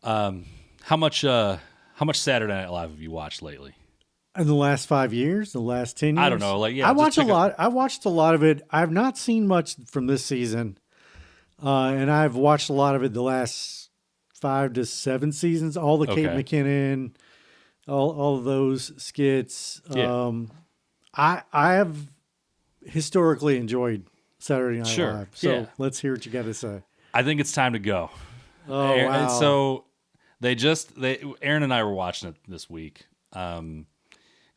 How much Saturday Night Live have you watched lately? In the last 5 years, the last 10 years? I don't know. Like, yeah, I just watch a pick lot. I watched a lot of it. I've not seen much from this season. And I've watched a lot of it the last 5 to 7 seasons, all the Kate Okay. McKinnon, all of those skits. Yeah. I have historically enjoyed Saturday Night Sure. Live. So Yeah. let's hear what you got to say. I think it's time to go. Oh, wow. So Aaron and I were watching it this week.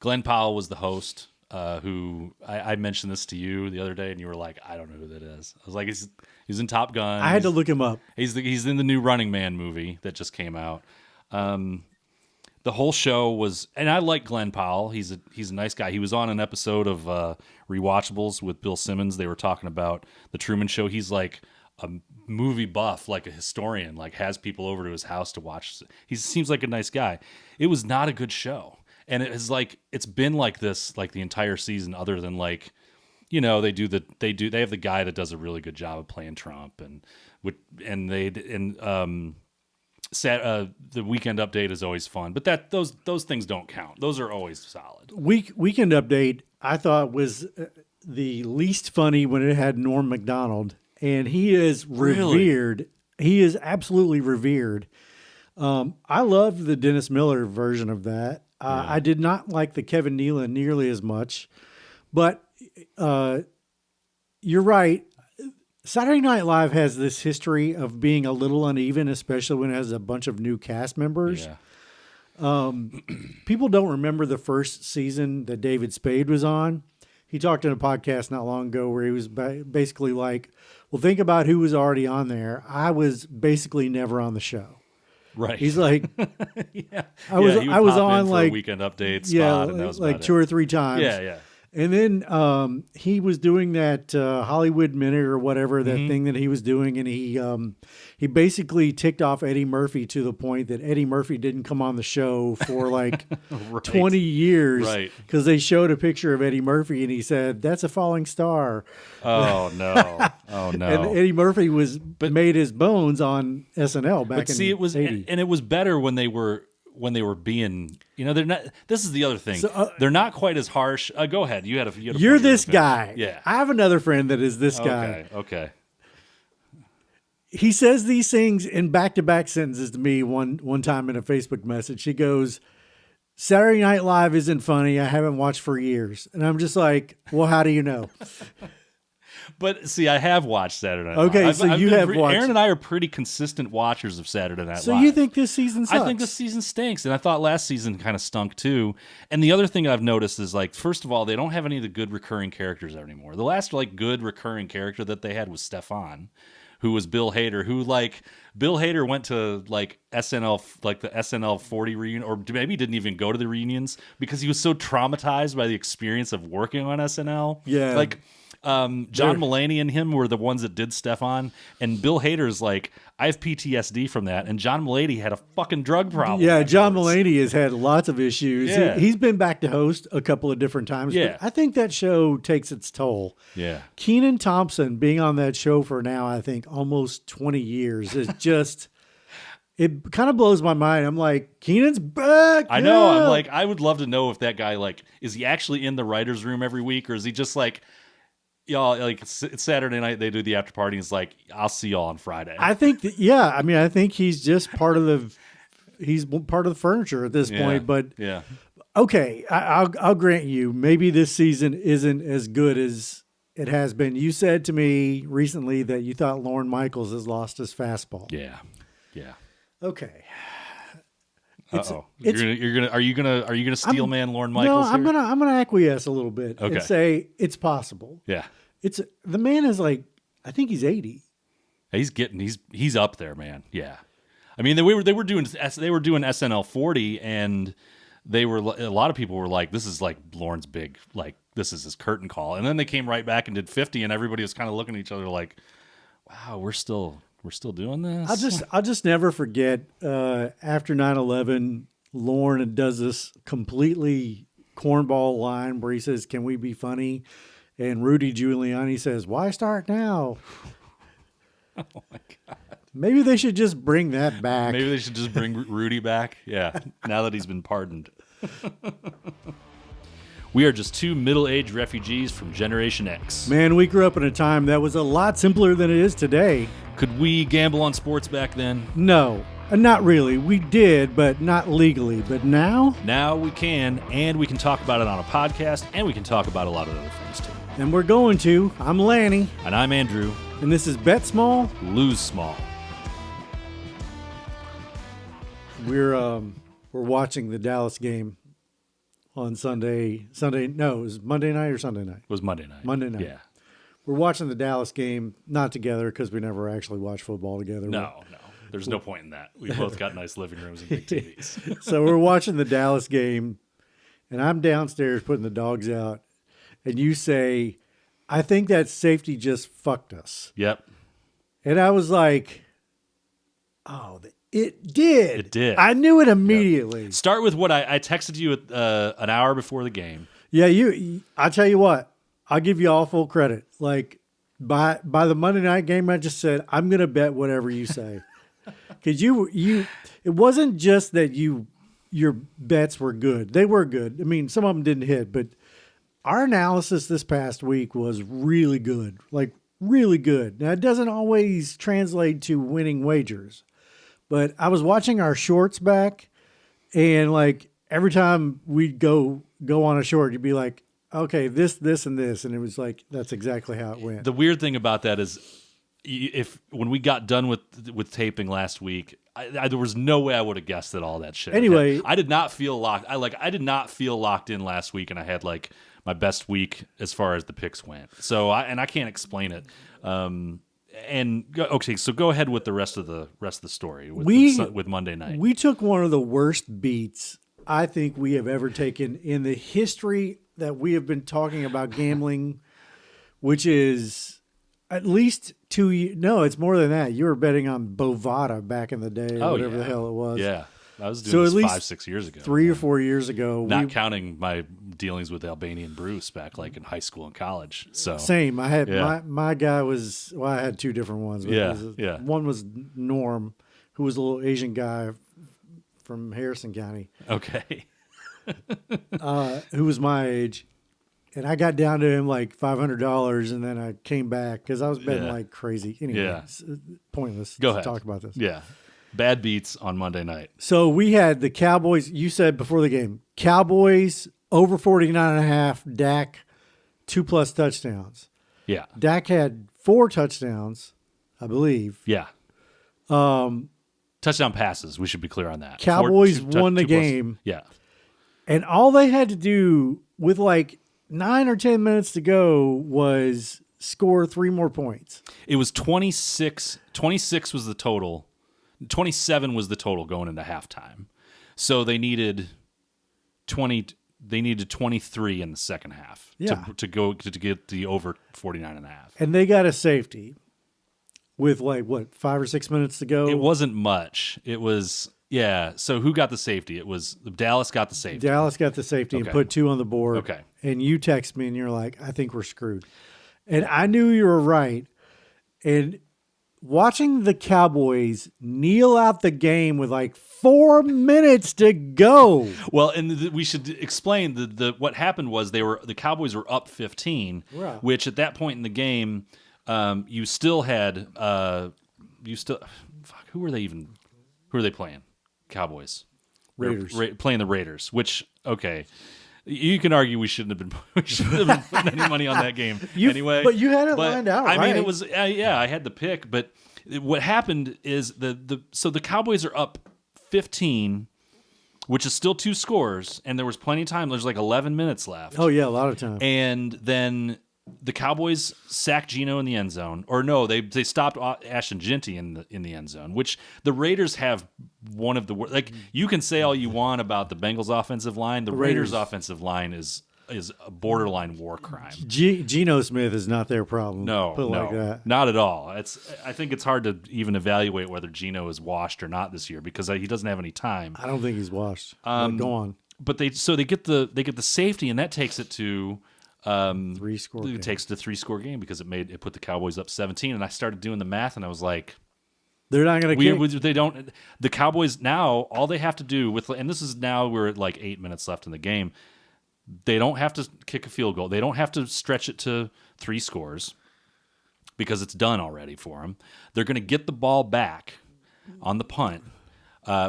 Glenn Powell was the host, who I mentioned this to you the other day, and you were like, I don't know who that is. I was like, he's in Top Gun. I had to look him up. He's in the new Running Man movie that just came out. The whole show was, and I like Glenn Powell. He's a nice guy. He was on an episode of Rewatchables with Bill Simmons. They were talking about the Truman Show. He's like a movie buff, like a historian, like has people over to his house to watch. He seems like a nice guy. It was not a good show. And it's been like this like the entire season, other than like, they have the guy that does a really good job of playing Trump, the Weekend Update is always fun, but those things don't count. Those are always solid. Weekend Update, I thought, was the least funny when it had Norm Macdonald, and he is revered. Really? He is absolutely revered. I loved the Dennis Miller version of that. I did not like the Kevin Nealon nearly as much, but you're right. Saturday Night Live has this history of being a little uneven, especially when it has a bunch of new cast members. Yeah. People don't remember the first season that David Spade was on. He talked in a podcast not long ago where he was basically like, well, think about who was already on there. I was basically never on the show. Right. He's like, yeah. I was on for like a Weekend Update spot, and that was like about 2 it. or 3 times. Yeah. And then he was doing that Hollywood Minute or whatever, that thing that he was doing, and he basically ticked off Eddie Murphy to the point that Eddie Murphy didn't come on the show for like Right. 20 years, Right. Because they showed a picture of Eddie Murphy, and he said, "That's a falling star." Oh no! Oh no! And Eddie Murphy made his bones on SNL back in it was 80. and it was better when they were being, they're not. This is the other thing. So, they're not quite as harsh. Go ahead. You had a You're this guy. Yeah. I have another friend that is this guy. Okay. He says these things in back-to-back sentences to me one time in a Facebook message. He goes, Saturday Night Live isn't funny. I haven't watched for years. And I'm just like, well, how do you know? But see, I have watched Saturday Night Okay, Live. so you have watched. Aaron and I are pretty consistent watchers of Saturday Night So Live. you think this season sucks? I think this season stinks, and I thought last season kind of stunk too. And the other thing I've noticed is, like, first of all, they don't have any of the good recurring characters anymore. The last like good recurring character that they had was Stefan, who was Bill Hader. Bill Hader went to like SNL, like the SNL 40 reunion, or maybe didn't even go to the reunions because he was so traumatized by the experience of working on SNL. Yeah. Like John Mulaney and him were the ones that did Stefan, and Bill Hader's like, I have PTSD from that, and John Mulaney had a fucking drug problem. Yeah, John afterwards. Mulaney has had lots of issues. Yeah. He's been back to host a couple of different times. Yeah. But I think that show takes its toll. Yeah. Kenan Thompson being on that show for now, I think almost 20 years is just, it kind of blows my mind. I'm like, Keenan's back. I know. yeah. I'm like, I would love to know if that guy, like, is he actually in the writer's room every week, or is he just like, y'all, like, it's Saturday night, they do the after party, and it's like, I'll see y'all on Friday. I think that, yeah, I mean, I think he's just part of the furniture at this point. But yeah. okay, I'll grant you, maybe this season isn't as good as it has been. You said to me recently that you thought Lorne Michaels has lost his fastball. Yeah. Okay. Uh-oh. Are you gonna steel man Lorne Michaels? No, here? I'm gonna acquiesce a little bit Okay. and say it's possible. Yeah. The man is like, I think he's 80. He's up there, man. Yeah. I mean, they were doing SNL 40, and a lot of people were like, this is like Lorne's big, like, this is his curtain call. And then they came right back and did 50, and everybody was kind of looking at each other like, wow, we're still doing this. I'll just never forget after 9/11, Lorne does this completely cornball line where he says, "Can we be funny?" And Rudy Giuliani says, "Why start now?" Oh my God. Maybe they should just bring that back. Maybe they should just bring Rudy back. Yeah, now that he's been pardoned. We are just two middle-aged refugees from Generation X. Man, we grew up in a time that was a lot simpler than it is today. Could we gamble on sports back then? No, not really. We did, but not legally. But now? Now we can, and we can talk about it on a podcast, and we can talk about a lot of other things too. And we're going to. I'm Lanny. And I'm Andrew. And this is Bet Small, Lose Small. We're watching the Dallas game on Sunday. No, it was Monday night or Sunday night? It was Monday night. Monday night. Yeah. We're watching the Dallas game, not together because we never actually watch football together. No. There's no point in that. We both got nice living rooms and big TVs. So we're watching the Dallas game, and I'm downstairs putting the dogs out, and you say, I think that safety just fucked us. Yep. And I was like, oh, it did. It did. I knew it immediately. Yep. Start with what I texted you an hour before the game. Yeah, I tell you what, I'll give you all full credit. Like by the Monday night game, I just said, I'm going to bet whatever you say. Because it wasn't just that your bets were good. They were good. I mean, some of them didn't hit, but our analysis this past week was really good. Like, really good. Now, it doesn't always translate to winning wagers. But I was watching our shorts back, and like every time we'd go on a short, you'd be like, okay, this, and this. And it was like, that's exactly how it went. The weird thing about that is when we got done with taping last week, there was no way I would have guessed that all that shit. Anyway, I did not feel locked. I did not feel locked in last week, and I had like my best week as far as the picks went. So I can't explain it. Okay, so go ahead with the rest of the story with Monday night. We took one of the worst beats I think we have ever taken in the history that we have been talking about gambling, which is at least 2 years. No, it's more than that. You were betting on Bovada back in the day, or whatever the hell it was. Yeah, I was doing this 5-6 years ago. 3 or 4 years ago. Not counting my dealings with Albanian Bruce back like in high school and college. So same. I had my guy was, well, I had two different ones. Yeah. One was Norm, who was a little Asian guy from Harrison County. Okay. Who was my age. And I got down to him like $500, and then I came back because I was betting like crazy. Anyway, it's pointless to talk about this. Yeah. Bad beats on Monday night. So we had the Cowboys, you said before the game, Cowboys over 49.5, Dak 2+ touchdowns. Yeah. Dak had 4 touchdowns, I believe. Yeah. Touchdown passes, we should be clear on that. Cowboys won the game. Yeah. And all they had to do with like 9 or 10 minutes to go was score 3 more points. It was 26. 26 was the total. 27 was the total going into halftime. So they needed 20. They needed 23 in the second half to get the over 49.5. And they got a safety with like 5 or 6 minutes to go. It wasn't much. It was So who got the safety? It was Dallas got the safety. Dallas got the safety and put 2 on the board. Okay. And you text me and you're like, I think we're screwed. And I knew you were right. And watching the Cowboys kneel out the game with like 4 minutes to go. Well, and we should explain what happened was the Cowboys were up 15, which at that point in the game, you still had who were they playing? Cowboys. Raiders. Playing the Raiders, which you can argue we shouldn't have been putting any money on that game anyway. But you had it lined out, right? I mean, it was I had the pick, but what happened is so the Cowboys are up 15, which is still 2 scores, and there was plenty of time. There's like 11 minutes left. Oh yeah, a lot of time. And then the Cowboys sacked Geno in the end zone, or no, they stopped Ashton Jeanty in the end zone, which the Raiders have one of the worst. Like, you can say all you want about the Bengals offensive line, the Raiders offensive line is a borderline war crime. Geno Smith is not their problem. No, like that. Not at all. I think it's hard to even evaluate whether Geno is washed or not this year because he doesn't have any time. I don't think he's washed. Go on. But they get the safety, and that takes it to 3-score. It takes it to 3-score game because it put the Cowboys up 17, and I started doing the math, and I was like, They're not going to kick. They don't. The Cowboys now, all they have to do and this is now we're at like 8 minutes left in the game. They don't have to kick a field goal. They don't have to stretch it to 3 scores because it's done already for them. They're going to get the ball back on the punt,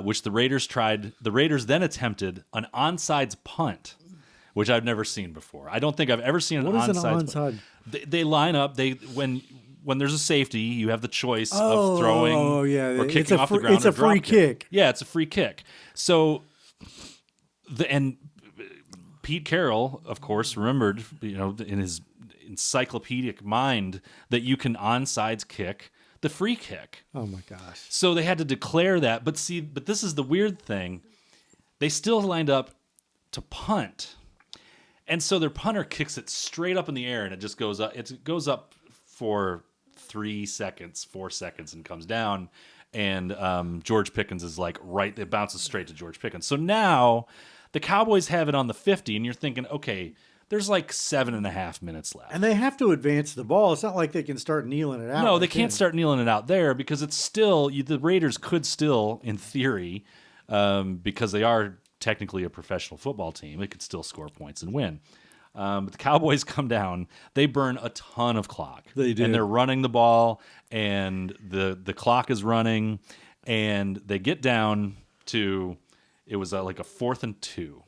which the Raiders tried. The Raiders then attempted an onside punt, which I've never seen before. I don't think I've ever seen an onside. They line up. When there's a safety, you have the choice of throwing or kicking off the ground. It's a free kick. Yeah, it's a free kick. So, and Pete Carroll, of course, remembered, in his encyclopedic mind that you can onside kick the free kick. Oh my gosh! So they had to declare that. But this is the weird thing. They still lined up to punt, and so their punter kicks it straight up in the air, and it just goes up. It goes up for 3 seconds, 4 seconds, and comes down. And George Pickens is like it bounces straight to George Pickens. So now the Cowboys have it on the 50, and you're thinking, okay, there's like 7.5 minutes left. And they have to advance the ball. It's not like they can start kneeling it out. No, they can't start kneeling it out there because it's still, the Raiders could still, in theory, because they are technically a professional football team, they could still score points and win. But the Cowboys come down. They burn a ton of clock. They do. And they're running the ball, and the clock is running, and they get down to, it was like a 4th and 2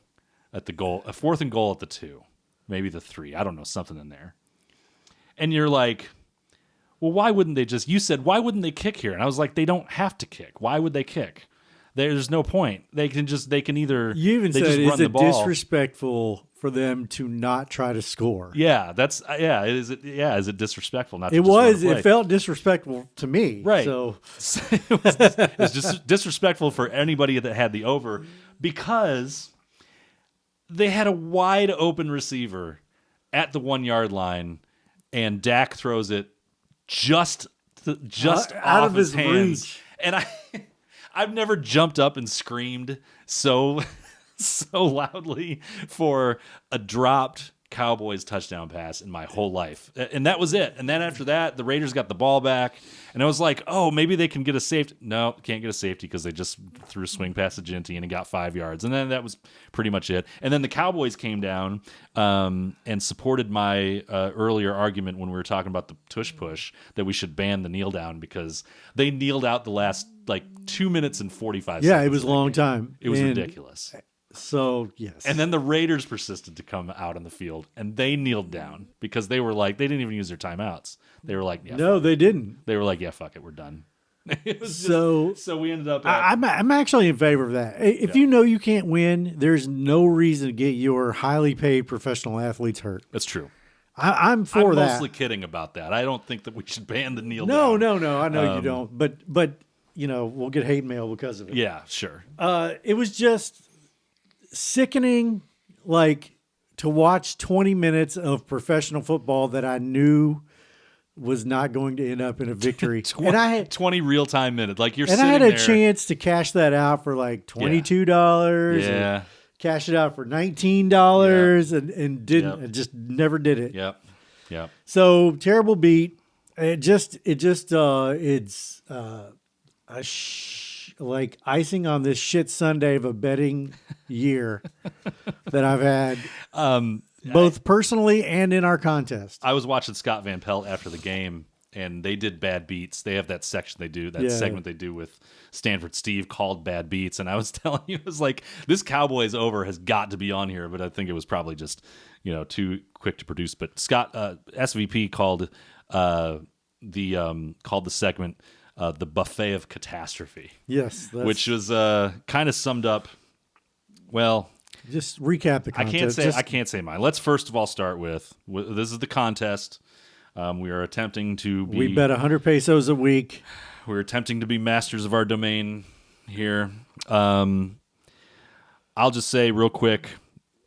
at the goal, a 4th and goal at the 2, maybe the 3. I don't know, something in there. And you're like, well, why wouldn't they you said, why wouldn't they kick here? And I was like, they don't have to kick. Why would they kick? There's no point. They can either. You even they said, just run is the it ball. disrespectful for them to not try to score? Yeah, is it disrespectful? Not. It was. It felt disrespectful to me. Right. So it was just disrespectful for anybody that had the over because they had a wide open receiver at the 1 yard line, and Dak throws it just out off of his his hands, reach. and I've never jumped up and screamed so loudly for a dropped Cowboys touchdown pass in my whole life. And that was it. And then after that, the Raiders got the ball back, and I was like, oh, maybe they can get a safety. No, can't get a safety because they just threw a swing pass to Ginty and he got 5 yards. And then that was pretty much it. And then the Cowboys came down and supported my earlier argument when we were talking about the tush push that we should ban the kneel down because they kneeled out the last 2 minutes and 45 seconds. Yeah, it was a long time. It was ridiculous. So, yes. And then the Raiders persisted to come out on the field, and they kneeled down because they were like, they didn't even use their timeouts. They were like, yeah, no, they didn't. They were like, yeah, fuck it, we're done. It was so we ended up. I'm actually in favor of that. If you know you can't win, there's no reason to get your highly paid professional athletes hurt. That's true. I'm for that. I'm mostly kidding about that. I don't think that we should ban the kneel down. No. I know you don't. But we'll get hate mail because of it. Yeah, sure. It was just sickening, to watch 20 minutes of professional football that I knew was not going to end up in a victory. 20, and I had 20 real-time minutes. Like you're and sitting I had a there. chance to cash that out for $22. Yeah. Cash it out for $19 and didn't. I just never did it. Yep. So terrible beat. It's like icing on this shit Sunday of a betting year that I've had, both personally and in our contest. I was watching Scott Van Pelt after the game, and they did bad beats. They have that section they do, segment they do with Stanford Steve called bad beats. And I was telling you, it was like, this Cowboys over has got to be on here, but I think it was probably just, too quick to produce. But Scott, SVP called the segment the Buffet of Catastrophe. Yes. Which was kind of summed up, well... Just recap the contest. I can't say mine. Let's first of all start with this is the contest. We are attempting to be... We bet 100 pesos a week. We're attempting to be masters of our domain here. I'll just say real quick,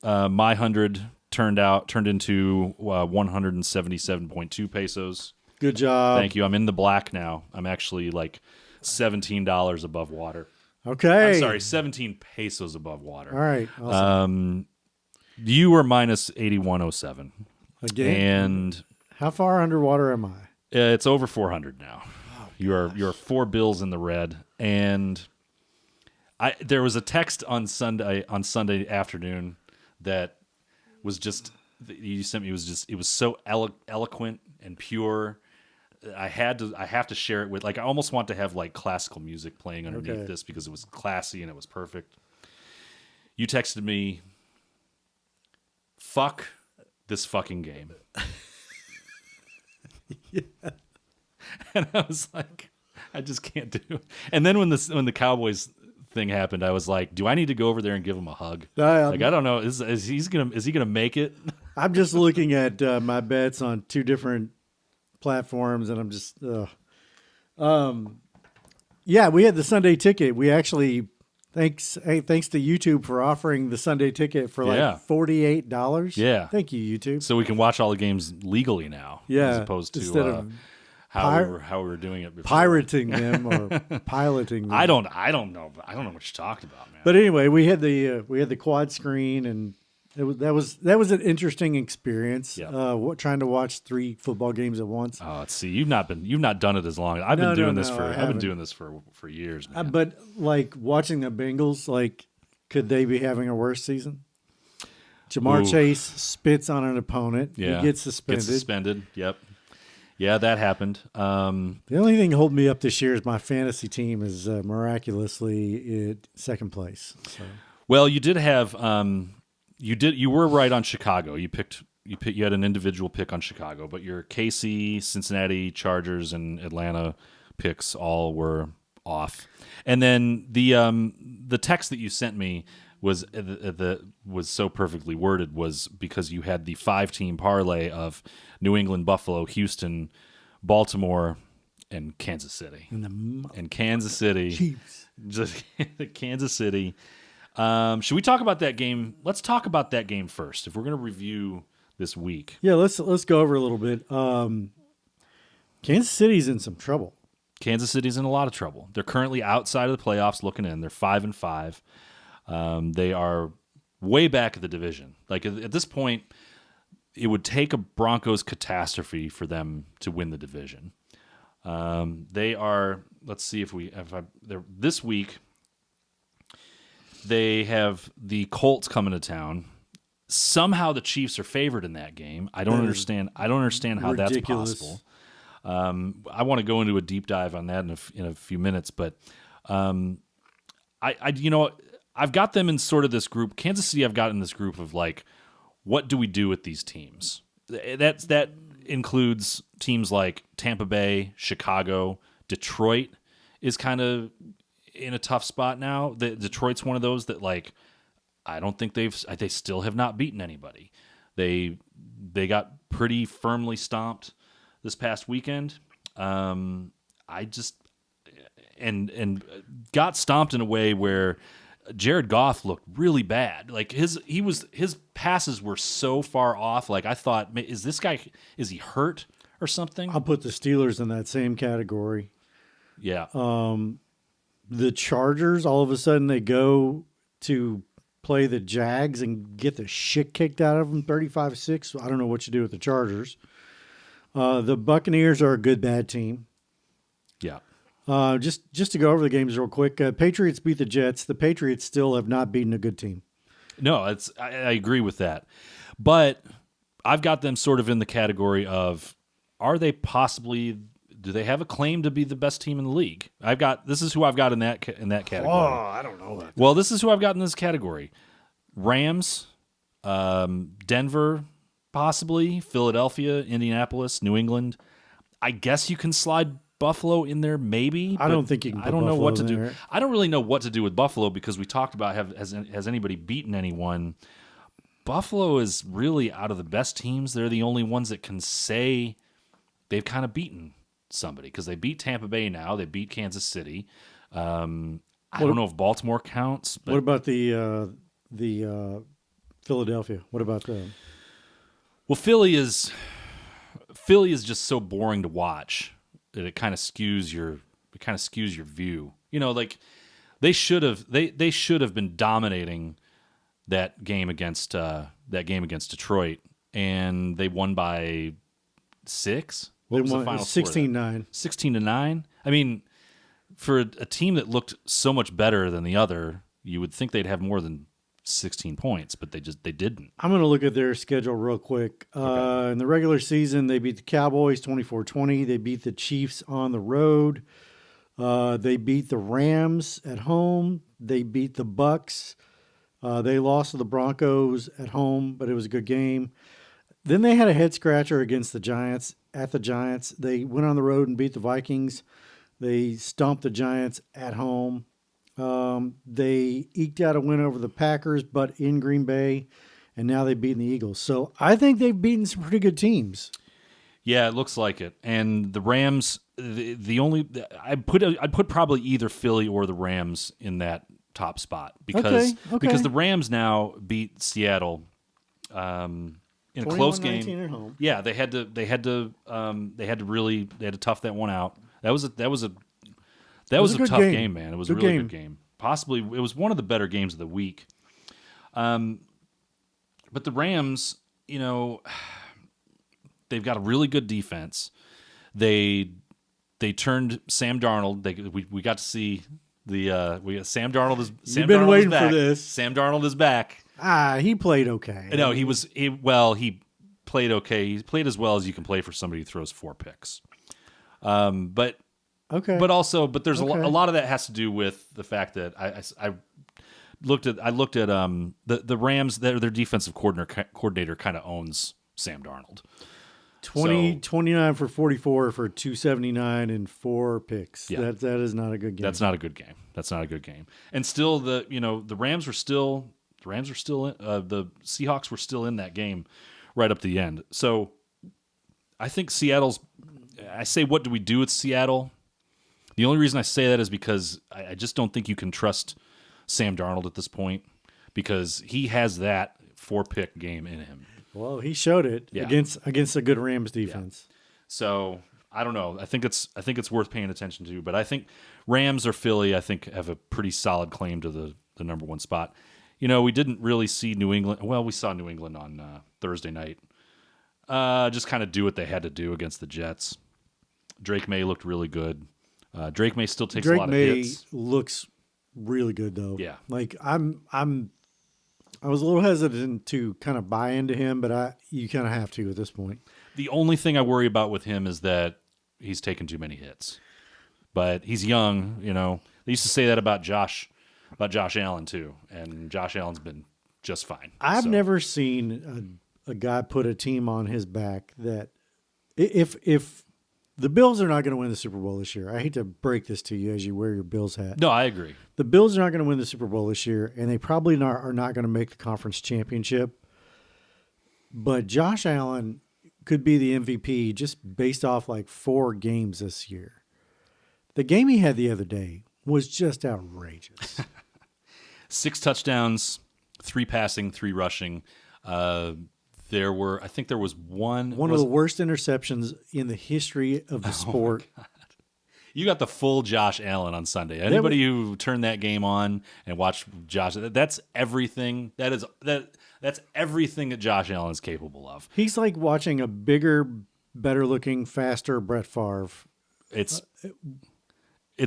my 100 turned into 177.2 pesos. Good job. Thank you. I'm in the black now. I'm actually like $17 above water. Okay. I'm sorry, 17 pesos above water. All right. Awesome. You were minus 81.07. Again. And how far underwater am I? It's over 400 now. Oh, You're 4 Bills in the red, and there was a text on Sunday afternoon that was just you sent me. It was so eloquent and pure. I have to share it with, like, I almost want to have like classical music playing underneath this because it was classy and it was perfect. You texted me, "Fuck this fucking game." Yeah. And I was like, I just can't do it. And then when the Cowboys thing happened, I was like, do I need to go over there and give him a hug? Like, I don't know. Is he gonna make it? I'm just looking at my bets on 2 different platforms, and I'm just, yeah, we had the Sunday ticket. We actually, thanks to YouTube for offering the Sunday ticket for like $48. Yeah. Thank you, YouTube. So we can watch all the games legally now. Yeah. As opposed to instead of how we were doing it before. pirating them or piloting them. I don't know. I don't know what you're talking about, man. But anyway, we had the quad screen, and that was an interesting experience. Yeah. Trying to watch 3 football games at once. Oh, see, you've not done it as long. I've been doing this for years, man. But like watching the Bengals, like, could they be having a worse season? Jamar Chase spits on an opponent. Yeah. He gets suspended. Yep. Yeah, that happened. The only thing holding me up this year is my fantasy team is miraculously at second place. So. Well, you did have you were right on Chicago. You had an individual pick on Chicago, but your KC, Cincinnati, Chargers, and Atlanta picks all were off. And then the text that you sent me was so perfectly worded was because you had the 5-team parlay of New England, Buffalo, Houston, Baltimore, and Kansas City. And Kansas City. Chiefs. Just Kansas City. Should we talk about that game? Let's talk about that game first. If we're going to review this week. Yeah, let's go over a little bit. Kansas City's in some trouble. Kansas City's in a lot of trouble. They're currently outside of the playoffs looking in. They're 5-5. They are way back of the division. Like at this point, it would take a Broncos catastrophe for them to win the division. They are. Let's see they're this week. They have the Colts coming to town. Somehow the Chiefs are favored in that game. I don't understand how ridiculous. That's possible. I want to go into a deep dive on that in a few minutes, but I've got them in sort of this group. Kansas City, I've got in this group of like, what do we do with these teams? That includes teams like Tampa Bay, Chicago, Detroit is kind of in a tough spot now. Detroit's one of those that, like, I don't think they still have not beaten anybody. They got pretty firmly stomped this past weekend. I just and got stomped in a way where Jared Goff looked really bad. Like his passes were so far off. Like I thought, is he hurt or something? I'll put the Steelers in that same category. Yeah. The Chargers, all of a sudden they go to play the Jags and get the shit kicked out of them 35-6. I don't know what you do with the Chargers. The Buccaneers are a good bad team. Yeah. Just to go over the games real quick. Patriots beat the Jets. The Patriots still have not beaten a good team. No, I agree with that. But I've got them sort of in the category of, do they have a claim to be the best team in the league? This is who I've got in that category. Oh, I don't know that. Well, this is who I've got in this category. Rams, Denver, possibly, Philadelphia, Indianapolis, New England. I guess you can slide Buffalo in there, maybe. I don't think you can. I don't know what to do. I don't really know what to do with Buffalo because we talked about has anybody beaten anyone. Buffalo is really out of the best teams. They're the only ones that can say they've kind of beaten somebody because they beat Tampa Bay now. They beat Kansas City. I don't know if Baltimore counts. But what about the Philadelphia? What about them? Well, Philly is just so boring to watch that it kind of skews your view. You know, like they should have been dominating that game against Detroit, and they won by 6. What was the final 16-9. 16-9. I mean, for a team that looked so much better than the other, you would think they'd have more than 16 points, but they didn't. I'm going to look at their schedule real quick. In the regular season, they beat the Cowboys 24-20. They beat the Chiefs on the road. They beat the Rams at home. They beat the Bucks. They lost to the Broncos at home, but it was a good game. Then they had a head scratcher against the Giants at the Giants. They went on the road and beat the Vikings. They stomped the Giants at home. They eked out a win over the Packers, but in Green Bay, and now they've beaten the Eagles. So I think they've beaten some pretty good teams. Yeah, it looks like it. And the Rams, I'd put probably either Philly or the Rams in that top spot because the Rams now beat Seattle in a close game. At home. Yeah, they had to tough that one out. That was a tough game, man. It was a really good game. Possibly it was one of the better games of the week. But the Rams, they've got a really good defense. They turned Sam Darnold. We got to see Sam Darnold is. You've been waiting for this. Sam Darnold is back. He played okay. No, he played okay. He played as well as you can play for somebody who throws 4 picks. But there's a lot of that has to do with the fact that I looked at the Rams. Their defensive coordinator kind of owns Sam Darnold. 29 for 44 for 279 and 4 picks. Yeah. That is not a good game. That's not a good game. And still the Rams were still in, the Seahawks were still in that game right up to the end. So I think I say, what do we do with Seattle? The only reason I say that is because I just don't think you can trust Sam Darnold at this point because he has that 4-pick game in him. Well, he showed it against a good Rams defense. Yeah. So I don't know. I think it's worth paying attention to. But I think Rams or Philly, have a pretty solid claim to the number 1 spot. We didn't really see New England. Well, we saw New England on Thursday night. Just kind of do what they had to do against the Jets. Drake May looked really good. Drake May still takes a lot of hits. Drake May looks really good though. Yeah. Like I was a little hesitant to kind of buy into him, but you kind of have to at this point. The only thing I worry about with him is that he's taken too many hits. But he's young, They used to say that about Josh Allen too, and Josh Allen's been just fine. I've never seen a guy put a team on his back that if the Bills are not going to win the Super Bowl this year. I hate to break this to you as you wear your Bills hat. No, I agree. The Bills are not going to win the Super Bowl this year, and they probably are not going to make the conference championship. But Josh Allen could be the MVP just based off like 4 games this year. The game he had the other day was just outrageous. 6 touchdowns, 3 passing, 3 rushing. There was one of the worst interceptions in the history of the sport. You got the full Josh Allen on Sunday. Anybody who turned that game on and watched Josh, that's everything. That's everything that Josh Allen is capable of. He's like watching a bigger, better looking, faster Brett Favre. It's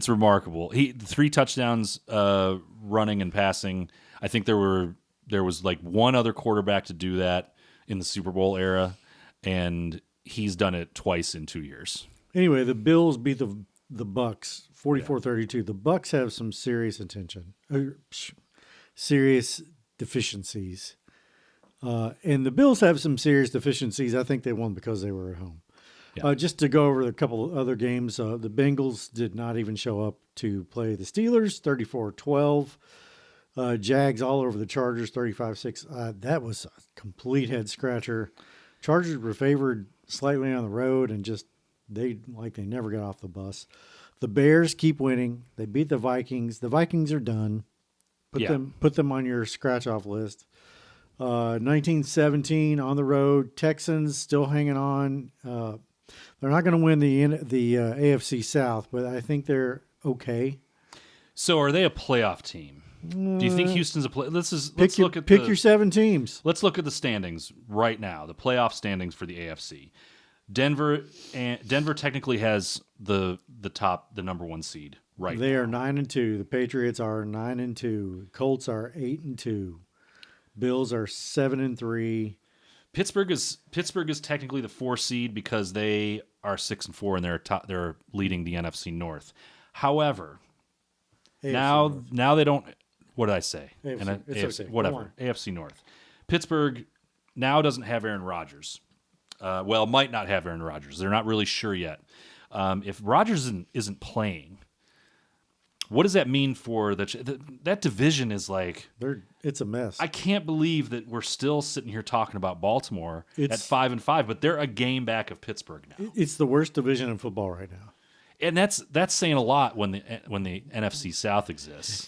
remarkable. 3 touchdowns running and passing. I think there was like one other quarterback to do that in the Super Bowl era, and he's done it twice in 2 years. Anyway, the Bills beat the Bucks 44-32. The Bucks have some serious serious deficiencies, and the Bills have some serious deficiencies. I think they won because they were at home. Yeah. Just to go over a couple of other games, the Bengals did not even show up to play the Steelers, 34-12. Jags all over the Chargers, 35-6. That was a complete head scratcher. Chargers were favored slightly on the road, and they never got off the bus. The Bears keep winning. They beat the Vikings. The Vikings are done. Put them on your scratch off list. 19-17 on the road. Texans still hanging on. They're not going to win the AFC South, but I think they're okay. So are they a playoff team? Do you think Houston's a play? Pick your 7 teams. Let's look at the standings right now, the playoff standings for the AFC. Denver technically has the number 1 seed right They now. are 9-2. The Patriots are 9-2. Colts are 8-2. Bills are 7-3. Pittsburgh is technically the 4 seed because they are 6-4 and they're leading the NFC North. However, AFC now they don't. What did I say? AFC. It's AFC, okay. whatever. AFC North. Pittsburgh now doesn't have Aaron Rodgers. Might not have Aaron Rodgers. They're not really sure yet. If Rodgers isn't playing, what does that mean for that division? Is like it's a mess. I can't believe that we're still sitting here talking about Baltimore at 5-5, but they're a game back of Pittsburgh now. It's the worst division in football right now, and that's saying a lot when the NFC South exists.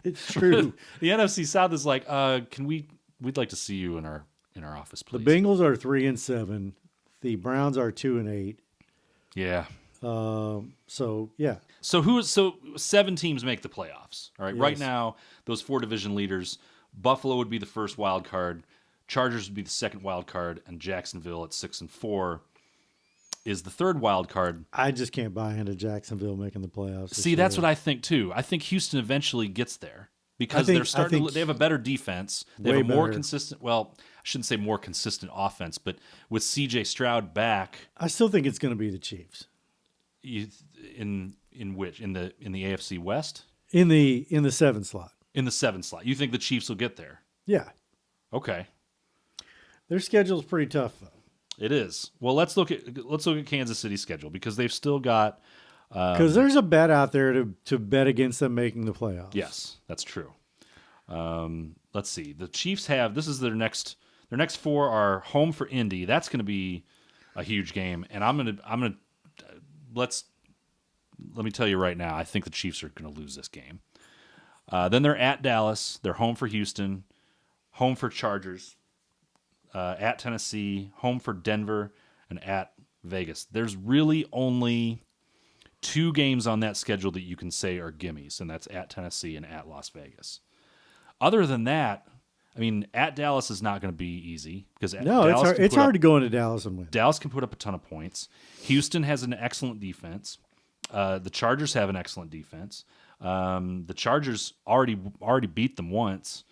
It's true. The NFC South is like, we'd like to see you in our office, please. The Bengals are 3-7. The Browns are 2-8. Yeah. So yeah. So 7 teams make the playoffs. All right. Yes. Right now, those 4 division leaders, Buffalo would be the first wild card, Chargers would be the second wild card, and Jacksonville at 6-4 is the third wild card. I just can't buy into Jacksonville making the playoffs. See, that's what I think too. I think Houston eventually gets there because they're starting. They have a better defense. They have a more consistent. Well, I shouldn't say more consistent offense, but with C.J. Stroud back, I still think it's going to be the Chiefs. In the AFC West, in the 7 slot. In the 7 slot, you think the Chiefs will get there? Yeah. Okay. Their schedule's pretty tough though. It is. Well, let's look at Kansas City's schedule because they've still got. Because there's a bet out there to bet against them making the playoffs. Yes, that's true. Let's see. The Chiefs have this is their next 4 are home for Indy. That's going to be a huge game, and let me tell you right now. I think the Chiefs are going to lose this game. Then they're at Dallas. They're home for Houston. Home for Chargers. At Tennessee, home for Denver, and at Vegas. There's really only 2 games on that schedule that you can say are gimmies, and that's at Tennessee and at Las Vegas. Other than that, I mean, at Dallas is not going to be easy because it's hard to go into Dallas and win. Dallas can put up a ton of points. Houston has an excellent defense. The Chargers have an excellent defense. The Chargers already beat them once.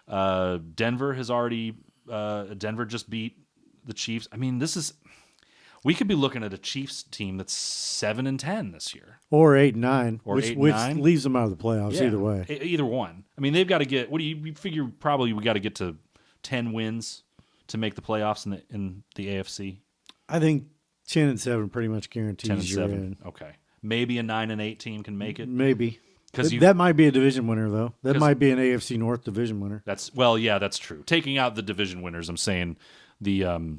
Denver just beat the Chiefs. I mean, we could be looking at a Chiefs team that's 7-10 this year, or 8-9, which leaves them out of the playoffs. Yeah, either way, either one. I mean, they've got to get. What do you figure? Probably we got to get to 10 wins to make the playoffs in the AFC. I think 10-7 pretty much guarantees you're in. Okay, maybe a 9-8 team can make it. Maybe. That might be a division winner, though. That might be an AFC North division winner. That's true. Taking out the division winners, I'm saying the.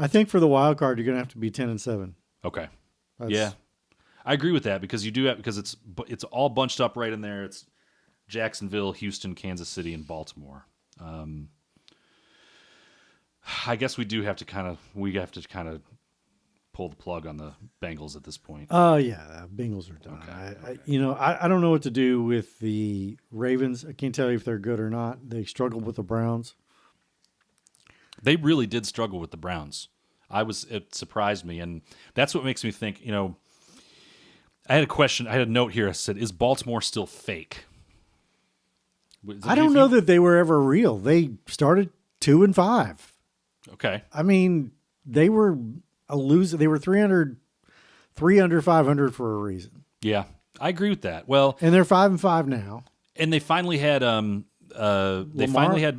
I think for the wild card, you're going to have to be 10-7. Okay. Yeah, I agree with that because it's all bunched up right in there. It's Jacksonville, Houston, Kansas City, and Baltimore. I guess we have to kind of pull the plug on the Bengals at this point. Yeah, Bengals are done. Okay. I don't know what to do with the Ravens. I can't tell you if they're good or not. They struggled with the Browns. They really did struggle with the Browns. It surprised me, and that's what makes me think. I had a question. I had a note here. I said, "Is Baltimore still fake?" I don't know that they were ever real. They started 2-5. Okay. I mean, they were a loser. They were 3 under 500 for a reason. Yeah, I agree with that. Well, and they're 5-5 now. And they finally had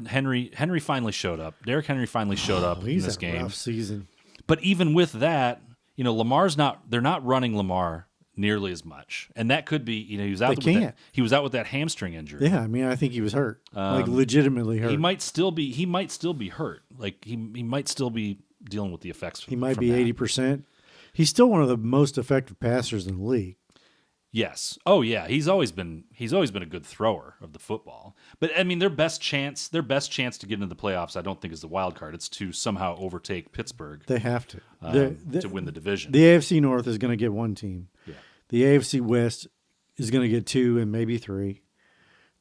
Henry. Henry finally showed up. Derrick Henry finally showed up in this game. Rough season. But even with that, Lamar's not. They're not running Lamar nearly as much, and that could be. He was out. He was out with that hamstring injury. Yeah, I mean, I think he was hurt, legitimately hurt. He might still be. He might still be hurt. Like he might still be dealing with the effects. He might be 80%. He's still one of the most effective passers in the league. Yes. Oh yeah. He's always been a good thrower of the football. But I mean, their best chance to get into the playoffs, I don't think is the wild card. It's to somehow overtake Pittsburgh. They have to to win the division. The AFC North is going to get 1 team. Yeah. The AFC West is going to get 2 and maybe 3.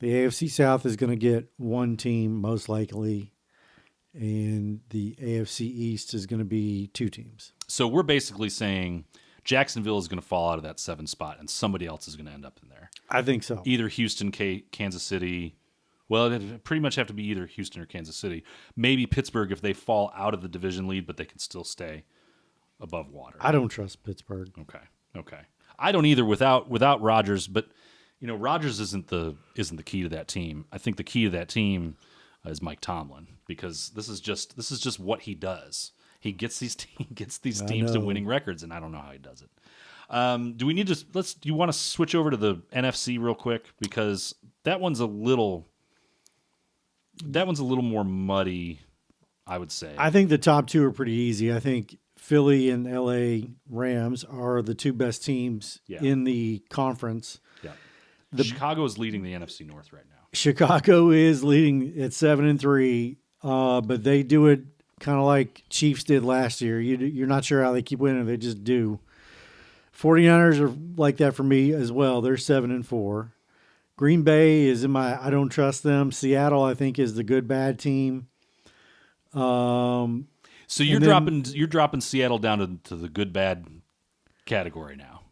The AFC South is going to get 1 team most likely, and the AFC East is going to be 2 teams. So we're basically saying Jacksonville is going to fall out of that 7 spot, and somebody else is going to end up in there. I think so. Either Houston, Kansas City. Well, it'd pretty much have to be either Houston or Kansas City. Maybe Pittsburgh if they fall out of the division lead, but they can still stay above water. I don't trust Pittsburgh. Okay. I don't either without Rodgers, but Rodgers isn't the key to that team. I think the key to that team is Mike Tomlin, because this is just what he does. He gets these teams to winning records, and I don't know how he does it. Do we need to do you want to switch over to the NFC real quick, because that one's a little more muddy, I would say. I think the top 2 are pretty easy. I think Philly and LA Rams are the 2 best teams in the conference. Yeah. Chicago is leading the NFC North right now. Chicago is leading at 7-3, but they do it kind of like Chiefs did last year. You're not sure how they keep winning. They just do. 49ers are like that for me as well. They're 7-4. Green Bay is I don't trust them. Seattle, I think, is the good bad team. So you're dropping Seattle down to the good bad category now.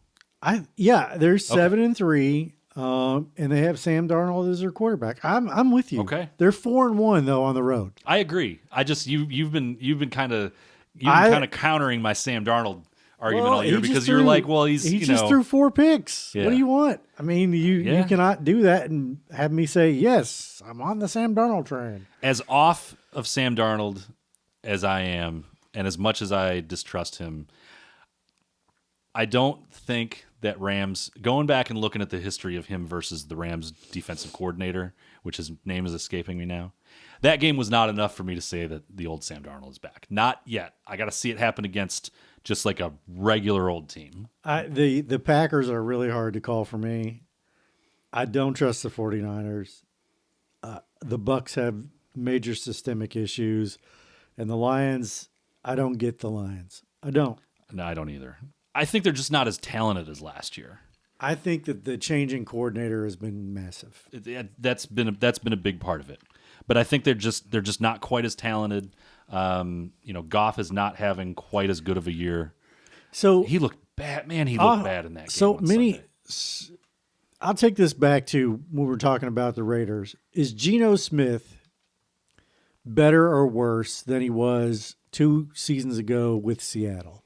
They're 7-3, and they have Sam Darnold as their quarterback. I'm with you. Okay, they're 4-1 though on the road. I agree. I just you've been kind of countering my Sam Darnold argument all year, because you're like, well, he just threw 4 picks. Yeah. What do you want? I mean, you cannot do that and have me say, yes, I'm on the Sam Darnold train. As off of Sam Darnold as I am, and as much as I distrust him, I don't think that Rams, going back and looking at the history of him versus the Rams defensive coordinator, which his name is escaping me now, that game was not enough for me to say that the old Sam Darnold is back. Not yet. I got to see it happen against just like a regular old team. The Packers are really hard to call for me. I don't trust the 49ers. The Bucks have major systemic issues, and the Lions, I don't get the Lions. I don't. No, I don't either. I think they're just not as talented as last year. I think that the changing coordinator has been massive. That's been a big part of it. But I think they're just not quite as talented. Goff is not having quite as good of a year. So he looked bad. Man, he looked bad in that game. So I'll take this back to when we're talking about the Raiders. Is Geno Smith better or worse than he was 2 seasons ago with Seattle?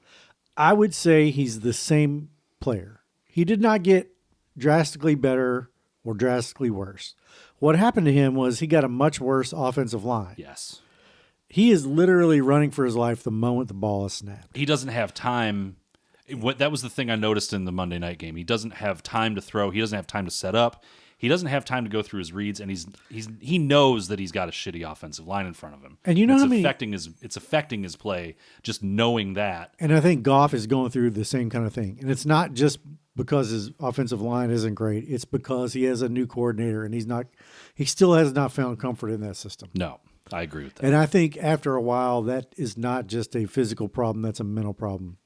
I would say he's the same player. He did not get drastically better or drastically worse. What happened to him was he got a much worse offensive line. Yes. He is literally running for his life the moment the ball is snapped. He doesn't have time. That was the thing I noticed in the Monday night game. He doesn't have time to throw. He doesn't have time to set up. He doesn't have time to go through his reads, and he knows that he's got a shitty offensive line in front of him. And it's affecting his play, just knowing that. And I think Goff is going through the same kind of thing. And it's not just because his offensive line isn't great. It's because he has a new coordinator, and he still has not found comfort in that system. No, I agree with that. And I think after a while, that is not just a physical problem; that's a mental problem.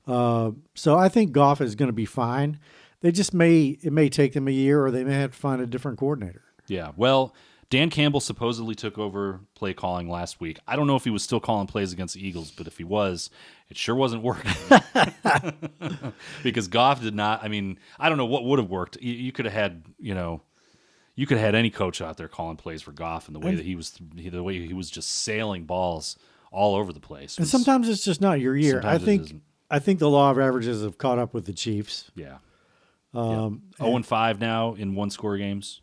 So I think Goff is going to be fine. It may take them a year, or they may have to find a different coordinator. Yeah. Well, Dan Campbell supposedly took over play calling last week. I don't know if he was still calling plays against the Eagles, but if he was, it sure wasn't working. Because Goff did not. I mean, I don't know what would have worked. You could have had, any coach out there calling plays for Goff, and the way that he was just sailing balls all over the place. And sometimes it's just not your year. I think the law of averages have caught up with the Chiefs. Yeah. 0-5 now in one-score games,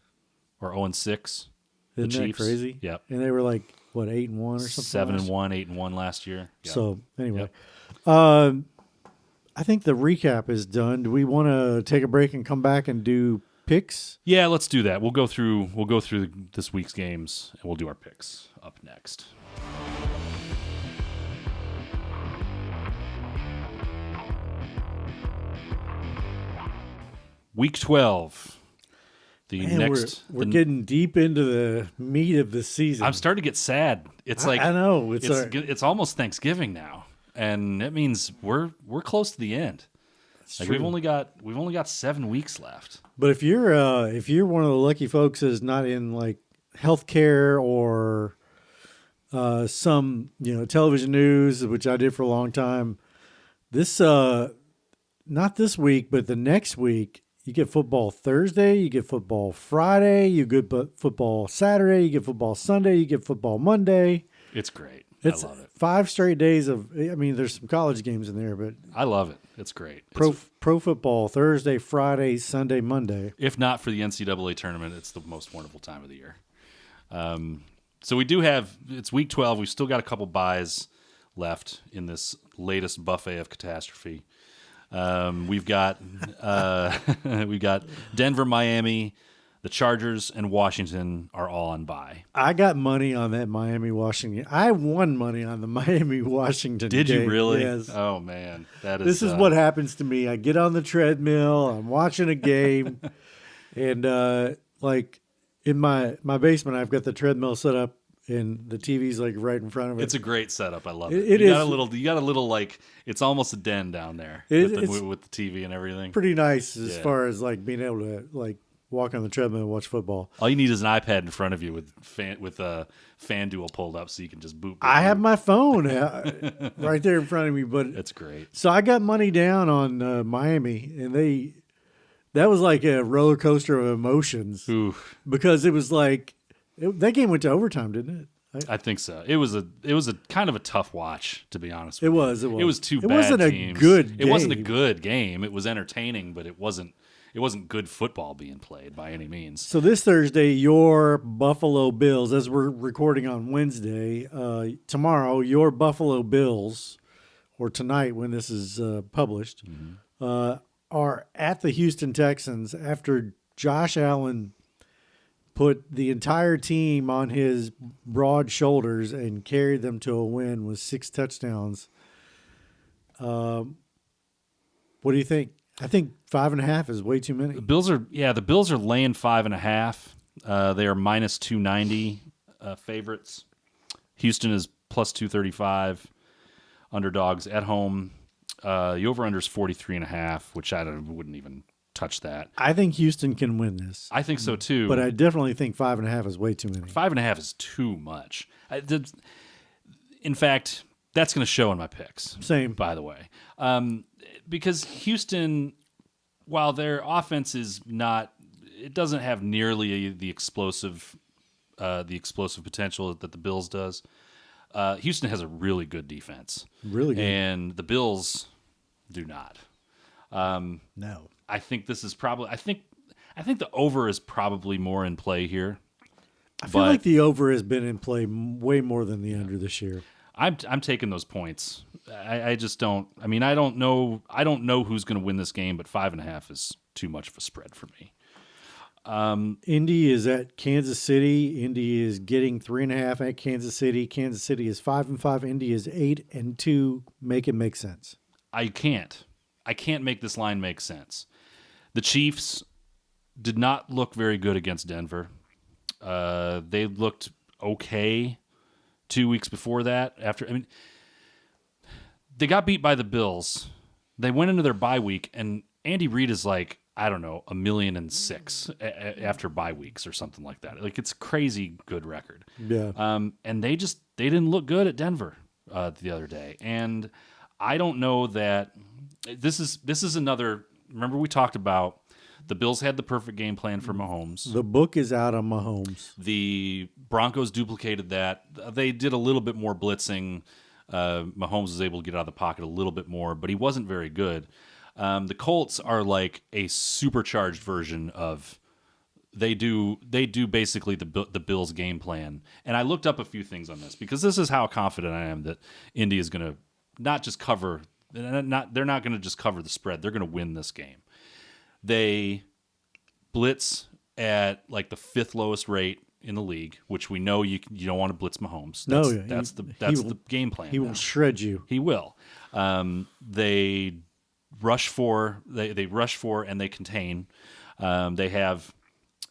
or 0-6. Isn't the that Chiefs. Crazy? Yep. And they were like, what, 8-1 or something? 7-1, 8-1 last year. Yep. So anyway, I think the recap is done. Do we want to take a break and come back and do picks? Yeah, let's do that. We'll go through this week's games, and we'll do our picks up next. Week 12. We're getting deep into the meat of the season. I'm starting to get sad. It's like I know it's almost Thanksgiving now, and that means we're close to the end. Like we've only got 7 weeks left. But if you're one of the lucky folks that's not in like healthcare or some television news, which I did for a long time. This not this week, but the next week, you get football Thursday, you get football Friday, you get football Saturday, you get football Sunday, you get football Monday. It's great. It's I love it. 5 straight days of. I mean, there's some college games in there, but I love it. It's great. Pro football Thursday, Friday, Sunday, Monday. If not for the NCAA tournament, it's the most wonderful time of the year. So we do have, it's week 12. We've still got a couple buys left in this latest buffet of catastrophe. We've got Denver, Miami, the Chargers, and Washington are all on bye. I got money on that Miami Washington. I won money on the Miami Washington. Did game. you really? Yes. Oh man, This is what happens to me. I get on the treadmill. I'm watching a game, and like in my basement, I've got the treadmill set up, and the TV's like right in front of it. It's a great setup. I love it. It you is. Got a little like it's almost a den down there It's with the TV and everything. pretty nice as Yeah. far as like being able to like walk on the treadmill and watch football. All you need is an iPad in front of you with FanDuel pulled up, so you can just boot. I have my phone right there in front of me, but It's great. so I got money down on Miami, and that was like a roller coaster of emotions Ooh, because it was like that game went to overtime, didn't it? I think so. It was a kind of a tough watch, to be honest with It you. was. It was two It bad wasn't a teams. good It wasn't a game. good game. It was entertaining, but it wasn't good football being played by any means. So this Thursday, your Buffalo Bills, as we're recording on Wednesday, tomorrow, your Buffalo Bills, or tonight when this is published, are at the Houston Texans after Josh Allen put the entire team on his broad shoulders and carried them to a win with 6 touchdowns. What do you think? I think 5.5 is way too many. The Bills are laying 5.5. They are minus 290 favorites. Houston is plus 235. Underdogs at home. The over/under is 43.5, which I wouldn't even touch that. I think Houston can win this, I think so too. but I definitely think 5.5 is way too many. 5.5 is too much. In fact, that's going to show in my picks. Same. By the way, because Houston, while their offense is not, it doesn't have nearly the explosive potential that the Bills does. Houston has a really good defense, Really good. and the Bills do not. No. I think this is probably. I think the over is probably more in play here. I feel like the over has been in play way more than the under this year. I'm taking those points. I just don't. I mean, I don't know who's going to win this game, but 5.5 is too much of a spread for me. Indy is at Kansas City. Indy is getting 3.5 at Kansas City. Kansas City is 5-5. Indy is 8-2. Make it make sense. I can't make this line make sense. The Chiefs did not look very good against Denver. They looked okay 2 weeks before that. They got beat by the Bills. They went into their bye week, and Andy Reid is like, I don't know, 1,000,006 after bye weeks or something like that. Like, it's a crazy good record. Yeah. And they didn't look good at Denver the other day. And I don't know that this is another. Remember, we talked about the Bills had the perfect game plan for Mahomes. The book is out on Mahomes. The Broncos duplicated that. They did a little bit more blitzing. Mahomes was able to get out of the pocket a little bit more, but he wasn't very good. The Colts are like a supercharged version of. They do basically the Bills game plan. And I looked up a few things on this because this is how confident I am that Indy is going to not just cover. They're not going to just cover the spread. They're going to win this game. They blitz at like the 5th lowest rate in the league, which we know you don't want to blitz Mahomes. That's the game plan. He will shred you. He will. They rush for and they contain. They have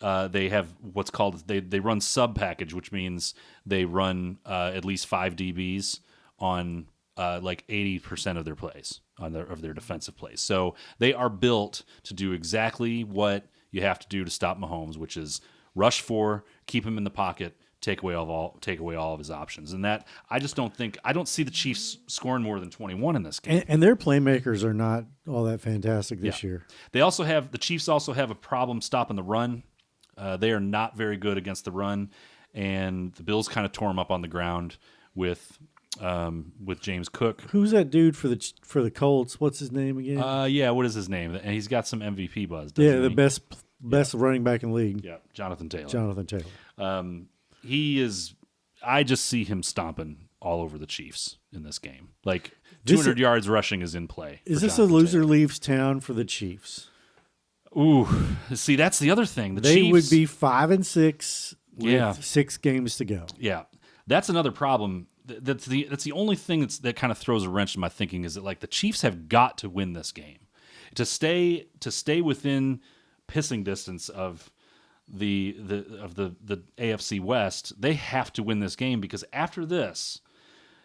what's called they run sub package, which means they run at least 5 DBs on like 80% of their plays of their defensive plays. So they are built to do exactly what you have to do to stop Mahomes, which is rush 4, keep him in the pocket, take away all of his options. And that I don't see the Chiefs scoring more than 21 in this game. And their playmakers are not all that fantastic this year. The Chiefs also have a problem stopping the run. They are not very good against the run, and the Bills kind of tore them up on the ground with James Cook. Who's that dude for the Colts? What's his name again? What is his name? And he's got some MVP buzz. The he? best running back in the league. Yeah, Jonathan Taylor. He is. I just see him stomping all over the Chiefs in this game. Like 200 yards rushing is in play. Is this a loser leaves town for the Chiefs? Ooh, see, that's the other thing. They Chiefs would be 5-6 with 6 games to go. Yeah, that's another problem. That's the only thing that kind of throws a wrench in my thinking is that like the Chiefs have got to win this game to stay within pissing distance of the AFC West. They have to win this game because after this,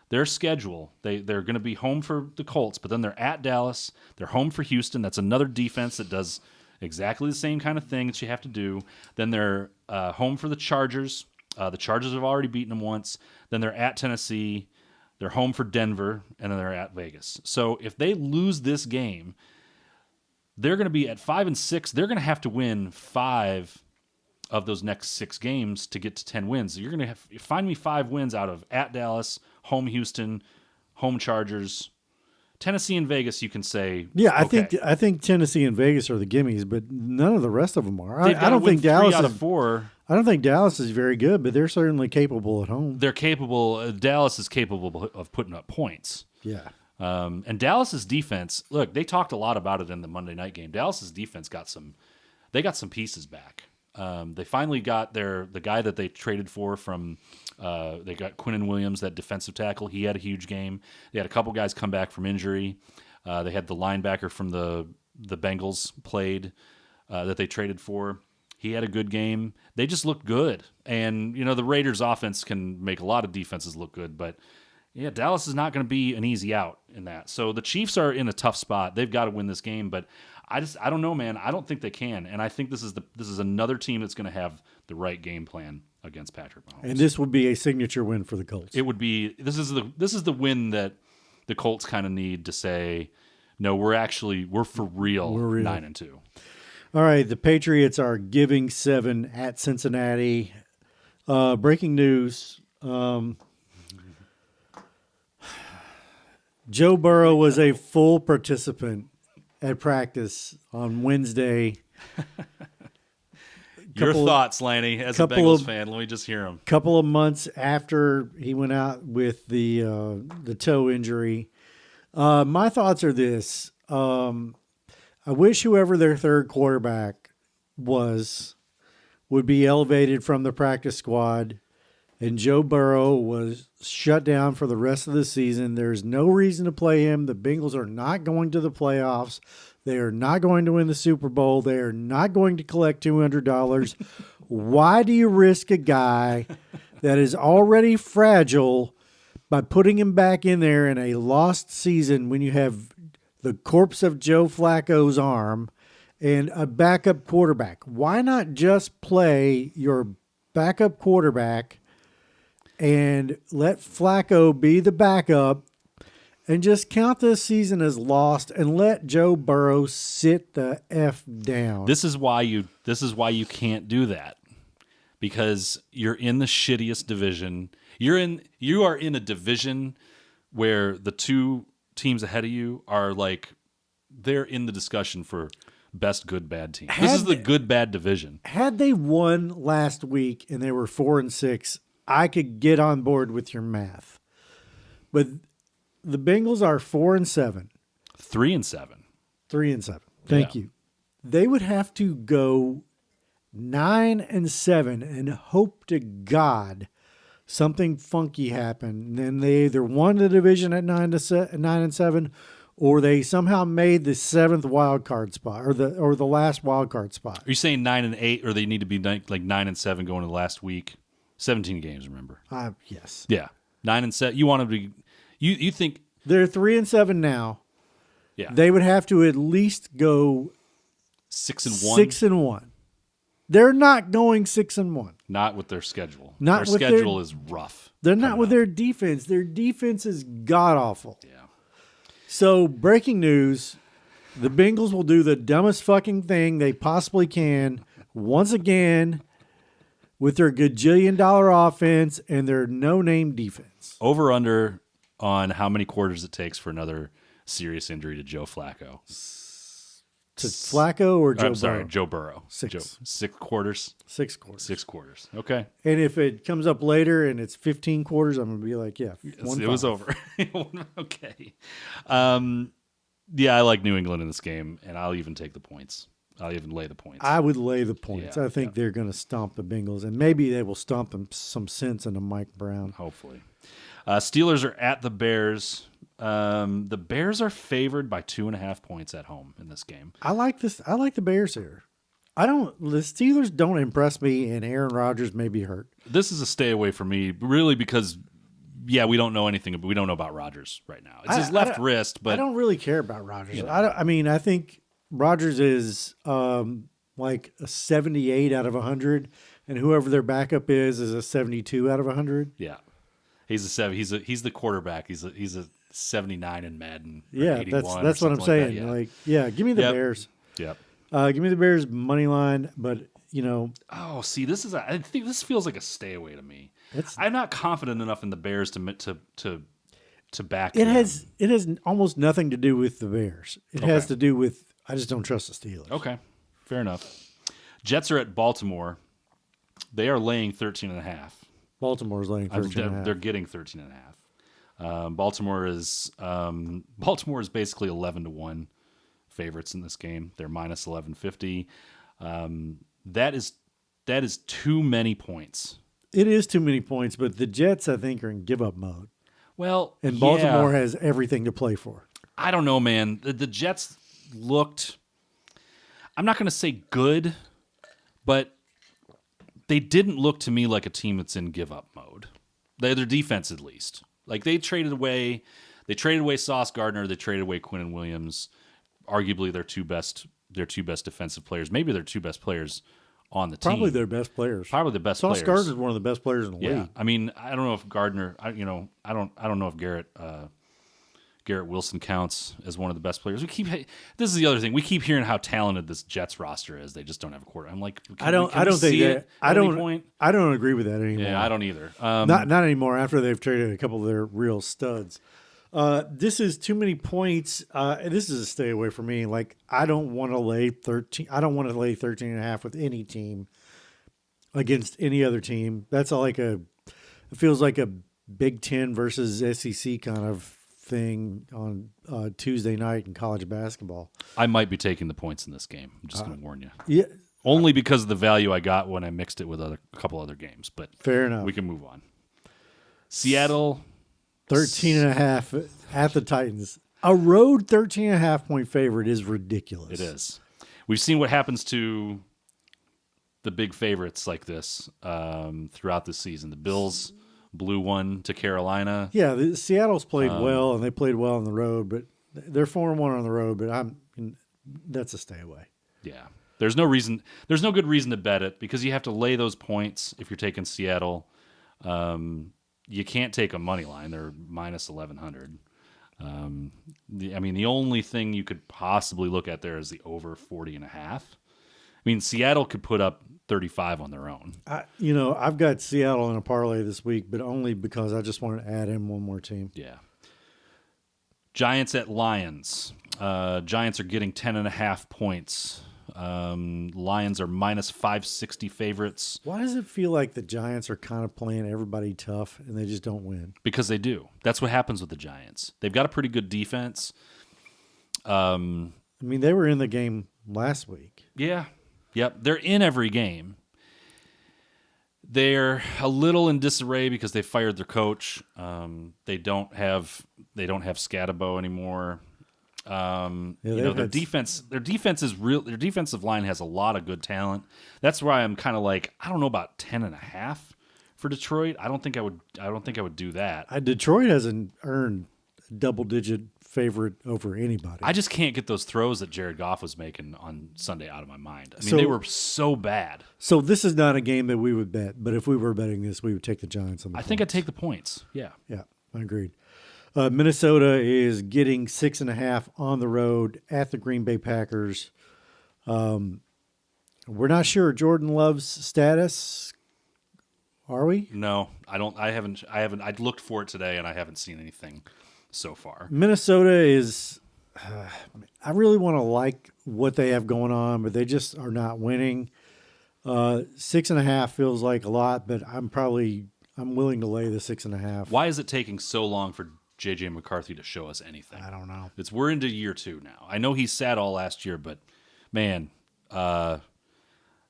their schedule, they're going to be home for the Colts, but then they're at Dallas. They're home for Houston. That's another defense that does exactly the same kind of thing that you have to do. Then they're home for the Chargers. The Chargers have already beaten them once. Then they're at Tennessee. They're home for Denver, and then they're at Vegas. So if they lose this game, they're going to be at 5-6. They're going to have to win 5 of those next 6 games to get to 10 wins. You're going to find me 5 wins out of at Dallas, home Houston, home Chargers, Tennessee and Vegas. You can say, yeah, okay. I think Tennessee and Vegas are the gimmies, but none of the rest of them are. I don't think Dallas 3 out of 4. I don't think Dallas is very good, but they're certainly capable at home. They're capable. Dallas is capable of putting up points. Yeah. And Dallas's defense, look, they talked a lot about it in the Monday night game. Dallas's defense got some pieces back. They finally got the guy that they traded for from. They got Quinnen Williams, that defensive tackle. He had a huge game. They had a couple guys come back from injury. They had the linebacker from the Bengals played that they traded for. He had a good game. They just looked good. And, the Raiders' offense can make a lot of defenses look good. But, yeah, Dallas is not going to be an easy out in that. So the Chiefs are in a tough spot. They've got to win this game. But I don't know, man. I don't think they can. And I think this is another team that's going to have the right game plan against Patrick Mahomes. And this would be a signature win for the Colts. It would be. This is the win that the Colts kind of need to say, no, we're for real. We're real. 9-2. All right, the Patriots are giving 7 at Cincinnati. Breaking news. Joe Burrow was a full participant at practice on Wednesday. Your thoughts, Lanny, as a Bengals fan. Let me just hear them. Couple of months after he went out with the toe injury. My thoughts are this. I wish whoever their third quarterback would be elevated from the practice squad, and Joe Burrow was shut down for the rest of the season. There's no reason to play him. The Bengals are not going to the playoffs. They are not going to win the Super Bowl. They are not going to collect $200. Why do you risk a guy that is already fragile by putting him back in there in a lost season when you have the corpse of Joe Flacco's arm and a backup quarterback? Why not just play your backup quarterback and let Flacco be the backup and just count this season as lost and let Joe Burrow sit the F down? This is why you can't do that, because you're in the shittiest division. You are in a division where the 2 teams ahead of you are like, they're in the discussion for best good bad team. This is the good bad division. Had they won last week and they were 4-6, I could get on board with your math. But the Bengals are 4-7. 3-7. 3-7. Thank you. They would have to go 9-7 and hope to God something funky happened. Then they either won the division at 9-7, or they somehow made the 7th wild card spot, or the last wild card spot. Are you saying 9-8, or they need to be like 9-7 going to the last week? 17 games, remember? Yes. Yeah, 9-7. You want to be? You think they're 3-7 now? Yeah. They would have to at least go 6-1. 6-1. They're not going 6-1. Not with their schedule. Not their with schedule is rough. They're not with their defense. Their defense is god awful. Yeah. So, breaking news: the Bengals will do the dumbest fucking thing they possibly can once again with their gajillion-dollar offense and their no-name defense. Over under on how many quarters it takes for another serious injury to Joe Flacco. To Flacco or Joe Burrow? I'm sorry, Joe Burrow. 6. 6 quarters? 6 quarters. 6 quarters. Okay. And if it comes up later and it's 15 quarters, I'm going to be like, yeah, it was over. Okay. Yeah, I like New England in this game, and I'll even take the points. I'll even lay the points. I would lay the points. Yeah, I think they're going to stomp the Bengals, and maybe they will stomp them some sense into Mike Brown. Hopefully. Steelers are at the Bears. The Bears are favored by 2.5 points at home in this game. I like this. I like the Bears here. The Steelers don't impress me, and Aaron Rodgers may be hurt. This is a stay away for me, really, because we don't know anything. We don't know about Rodgers right now. It's his left wrist, but I don't really care about Rodgers. You know. I think Rodgers is like a 78 out of 100, and whoever their backup is a 72 out of 100. Yeah, he's a 7. He's the quarterback. He's a 79 in Madden. Yeah, that's what I'm saying. Give me the Bears. Yep. Give me the Bears money line, but Oh, see, I think this feels like a stay away to me. I'm not confident enough in the Bears to back it. them. It has almost nothing to do with the Bears. It has to do with I just don't trust the Steelers. Okay, fair enough. Jets are at Baltimore. They are laying 13.5. Baltimore's laying 13.5. They're getting 13.5. Baltimore is basically 11-1 favorites in this game. They're minus 1150. That is too many points. It is too many points, but the Jets, I think, are in give-up mode. Well, and Baltimore has everything to play for. I don't know, man. The Jets looked, I'm not going to say good, but they didn't look to me like a team that's in give-up mode. Their defense, at least. Like they traded away Sauce Gardner. They traded away Quinnen Williams. Arguably, their two best defensive players. Maybe their two best players on the team. Probably their best players. Probably the best Sauce players. Gardner is one of the best players in the league. I mean, I don't know if Gardner. I don't know if Garrett Wilson counts as one of the best players. This is the other thing. We keep hearing how talented this Jets roster is. They just don't have a quarter. I'm like, I don't agree with that anymore. Yeah, I don't either. Not anymore. After they've traded a couple of their real studs. This is too many points. This is a stay away for me. Like I don't want to lay 13. I don't want to lay 13.5 with any team against any other team. That's it feels like a Big Ten versus SEC kind of thing on Tuesday night in college basketball. I might be taking the points in this game. I'm just going to warn you. Yeah. Only because of the value I got when I mixed it with a couple other games. But fair enough. We can move on. Seattle. 13.5 at the Titans. A road 13.5 point favorite is ridiculous. It is. We've seen what happens to the big favorites like this throughout the season. The Bills blew one to Carolina. Yeah, Seattle's played well, and they played well on the road, but they're 4-1 on the road. But that's a stay away. Yeah, there's no good reason to bet it because you have to lay those points if you're taking Seattle. You can't take a money line; they're minus 1100. The only thing you could possibly look at there is the over 40.5. I mean, Seattle could put up 35 on their own. I've got Seattle in a parlay this week, but only because I just wanted to add in one more team. Yeah. Giants at Lions. Giants are getting 10.5 points. Lions are minus 560 favorites. Why does it feel like the Giants are kind of playing everybody tough and they just don't win? Because they do. That's what happens with the Giants. They've got a pretty good defense. They were in the game last week. Yeah. Yep. They're in every game. They're a little in disarray because they fired their coach. They don't have Scatabo anymore. Their defense is real. Their defensive line has a lot of good talent. That's why I'm kind of like, I don't know about 10.5 for Detroit. I don't think I would do that. Detroit hasn't earned double-digit favorite over anybody. I just can't get those throws that Jared Goff was making on Sunday out of my mind. I mean, So- they were so bad. So this is not a game that we would bet, but if we were betting this, we would take the Giants on the I think I'd points. take the points. Yeah. Yeah, I agreed. Minnesota is getting 6.5 on the road at the Green Bay Packers. We're not sure Jordan Love's status. Are we? No, I don't. I haven't. I looked for it today, and I haven't seen anything so far. Minnesota is. I really want to like what they have going on, but they just are not winning. 6.5 feels like a lot, but I'm willing to lay the 6.5. Why is it taking so long for J.J. McCarthy to show us anything? I don't know. We're into year 2 now. I know he sat all last year, but man,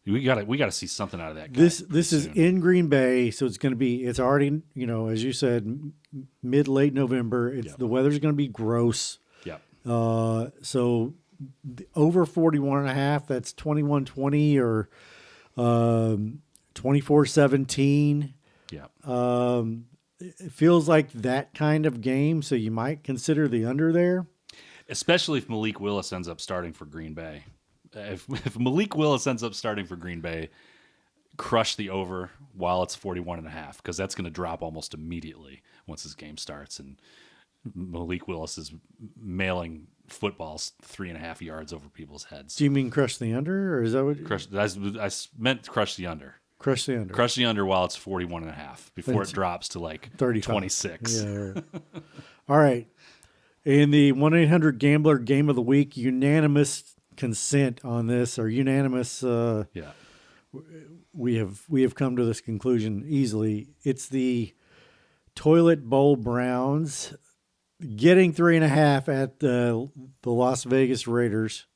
we gotta see something out of that guy. This is soon. in Green Bay, so it's already, as you said, late November. The weather's going to be gross. Yep. So over 41.5, that's 21-20 or 24-17. Yep. It feels like that kind of game, so you might consider the under there. Especially if Malik Willis ends up starting for Green Bay. If Malik Willis ends up starting for Green Bay, crush the over while it's 41.5, because that's going to drop almost immediately once this game starts. And Malik Willis is mailing footballs 3.5 yards over people's heads. Do you mean crush the under, or is that what? I meant crush the under. Crush the under. Crush the under while it's 41.5 before it drops to like 35. 26. Yeah. Right. All right. In the 1-800-GAMBLER Game of the Week, unanimous consent on this, or unanimous. Yeah. We have come to this conclusion easily. It's the Toilet Bowl Browns getting 3.5 at the Las Vegas Raiders.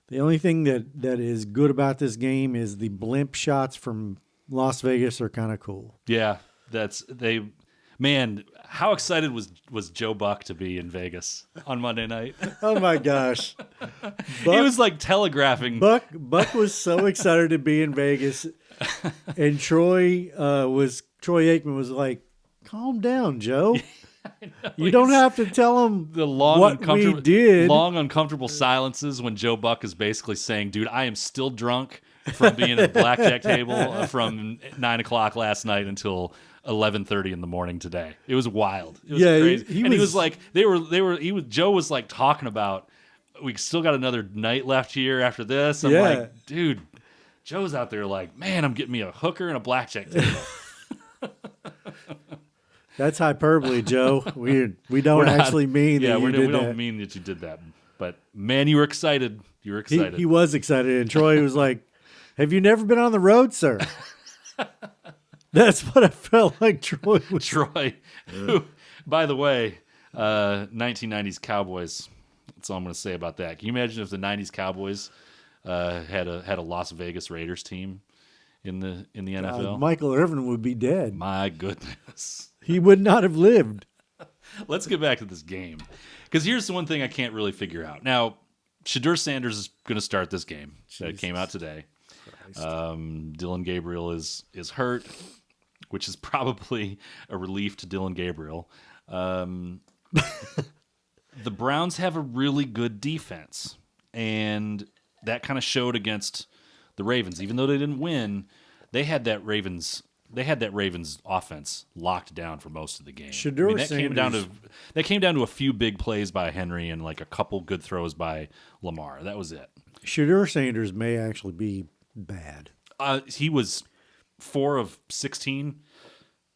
The only thing that is good about this game is the blimp shots from Las Vegas are kind of cool. Yeah, man, how excited was Joe Buck to be in Vegas on Monday night? Oh my gosh. He was like telegraphing. Buck was so excited to be in Vegas, and Troy Aikman was like, "Calm down, Joe. You don't have to tell him The long, what we did." long, uncomfortable silences when Joe Buck is basically saying, "Dude, I am still drunk from being at the blackjack table from 9 o'clock last night until 11:30 in the morning today." It was wild. It was crazy. He was like, Joe was like talking about, we still got another night left here after this. I'm like, dude, Joe's out there like, man, I'm getting me a hooker and a blackjack table. That's hyperbole, Joe. We don't actually mean that you did we that. don't mean that you did that. But man, you were excited. You were excited. He was excited, and Troy was like, "Have you never been on the road, sir?" That's what I felt like Troy was. Troy, who, by the way, 1990s Cowboys. That's all I'm going to say about that. Can you imagine if the 90s Cowboys had a Las Vegas Raiders team in the NFL? Michael Irvin would be dead. My goodness. He would not have lived. Let's get back to this game, because here's the one thing I can't really figure out. Now, Shadur Sanders is going to start this game. That came out today. Dylan Gabriel is hurt, which is probably a relief to Dylan Gabriel. The Browns have a really good defense, and that kind of showed against the Ravens. Even though they didn't win, they had that Ravens offense locked down for most of the game. That came down to a few big plays by Henry and like a couple good throws by Lamar. That was it. Shadur Sanders may actually be bad. He was 4 of 16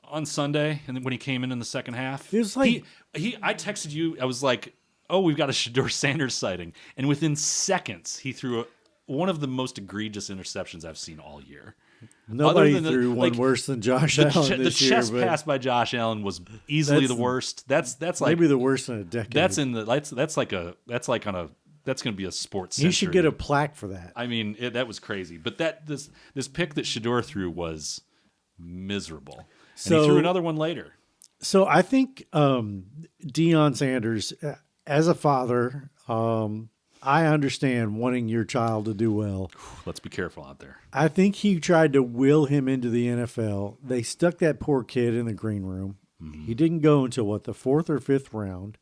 on Sunday, and then when he came in the second half, it was like I texted you. I was like, "Oh, we've got a Shadur Sanders sighting," and within seconds, he threw one of the most egregious interceptions I've seen all year. Nobody threw one worse than Josh Allen this year. The chest pass by Josh Allen was easily the worst. That's like maybe the worst in a decade. That's going to be a sports. He should get a plaque for that. I mean, that was crazy. But this pick that Shadur threw was miserable. And he threw another one later. So I think Deion Sanders, as a father, I understand wanting your child to do well. Let's be careful out there. I think he tried to will him into the NFL. They stuck that poor kid in the green room. Mm-hmm. He didn't go until the 4th or 5th round.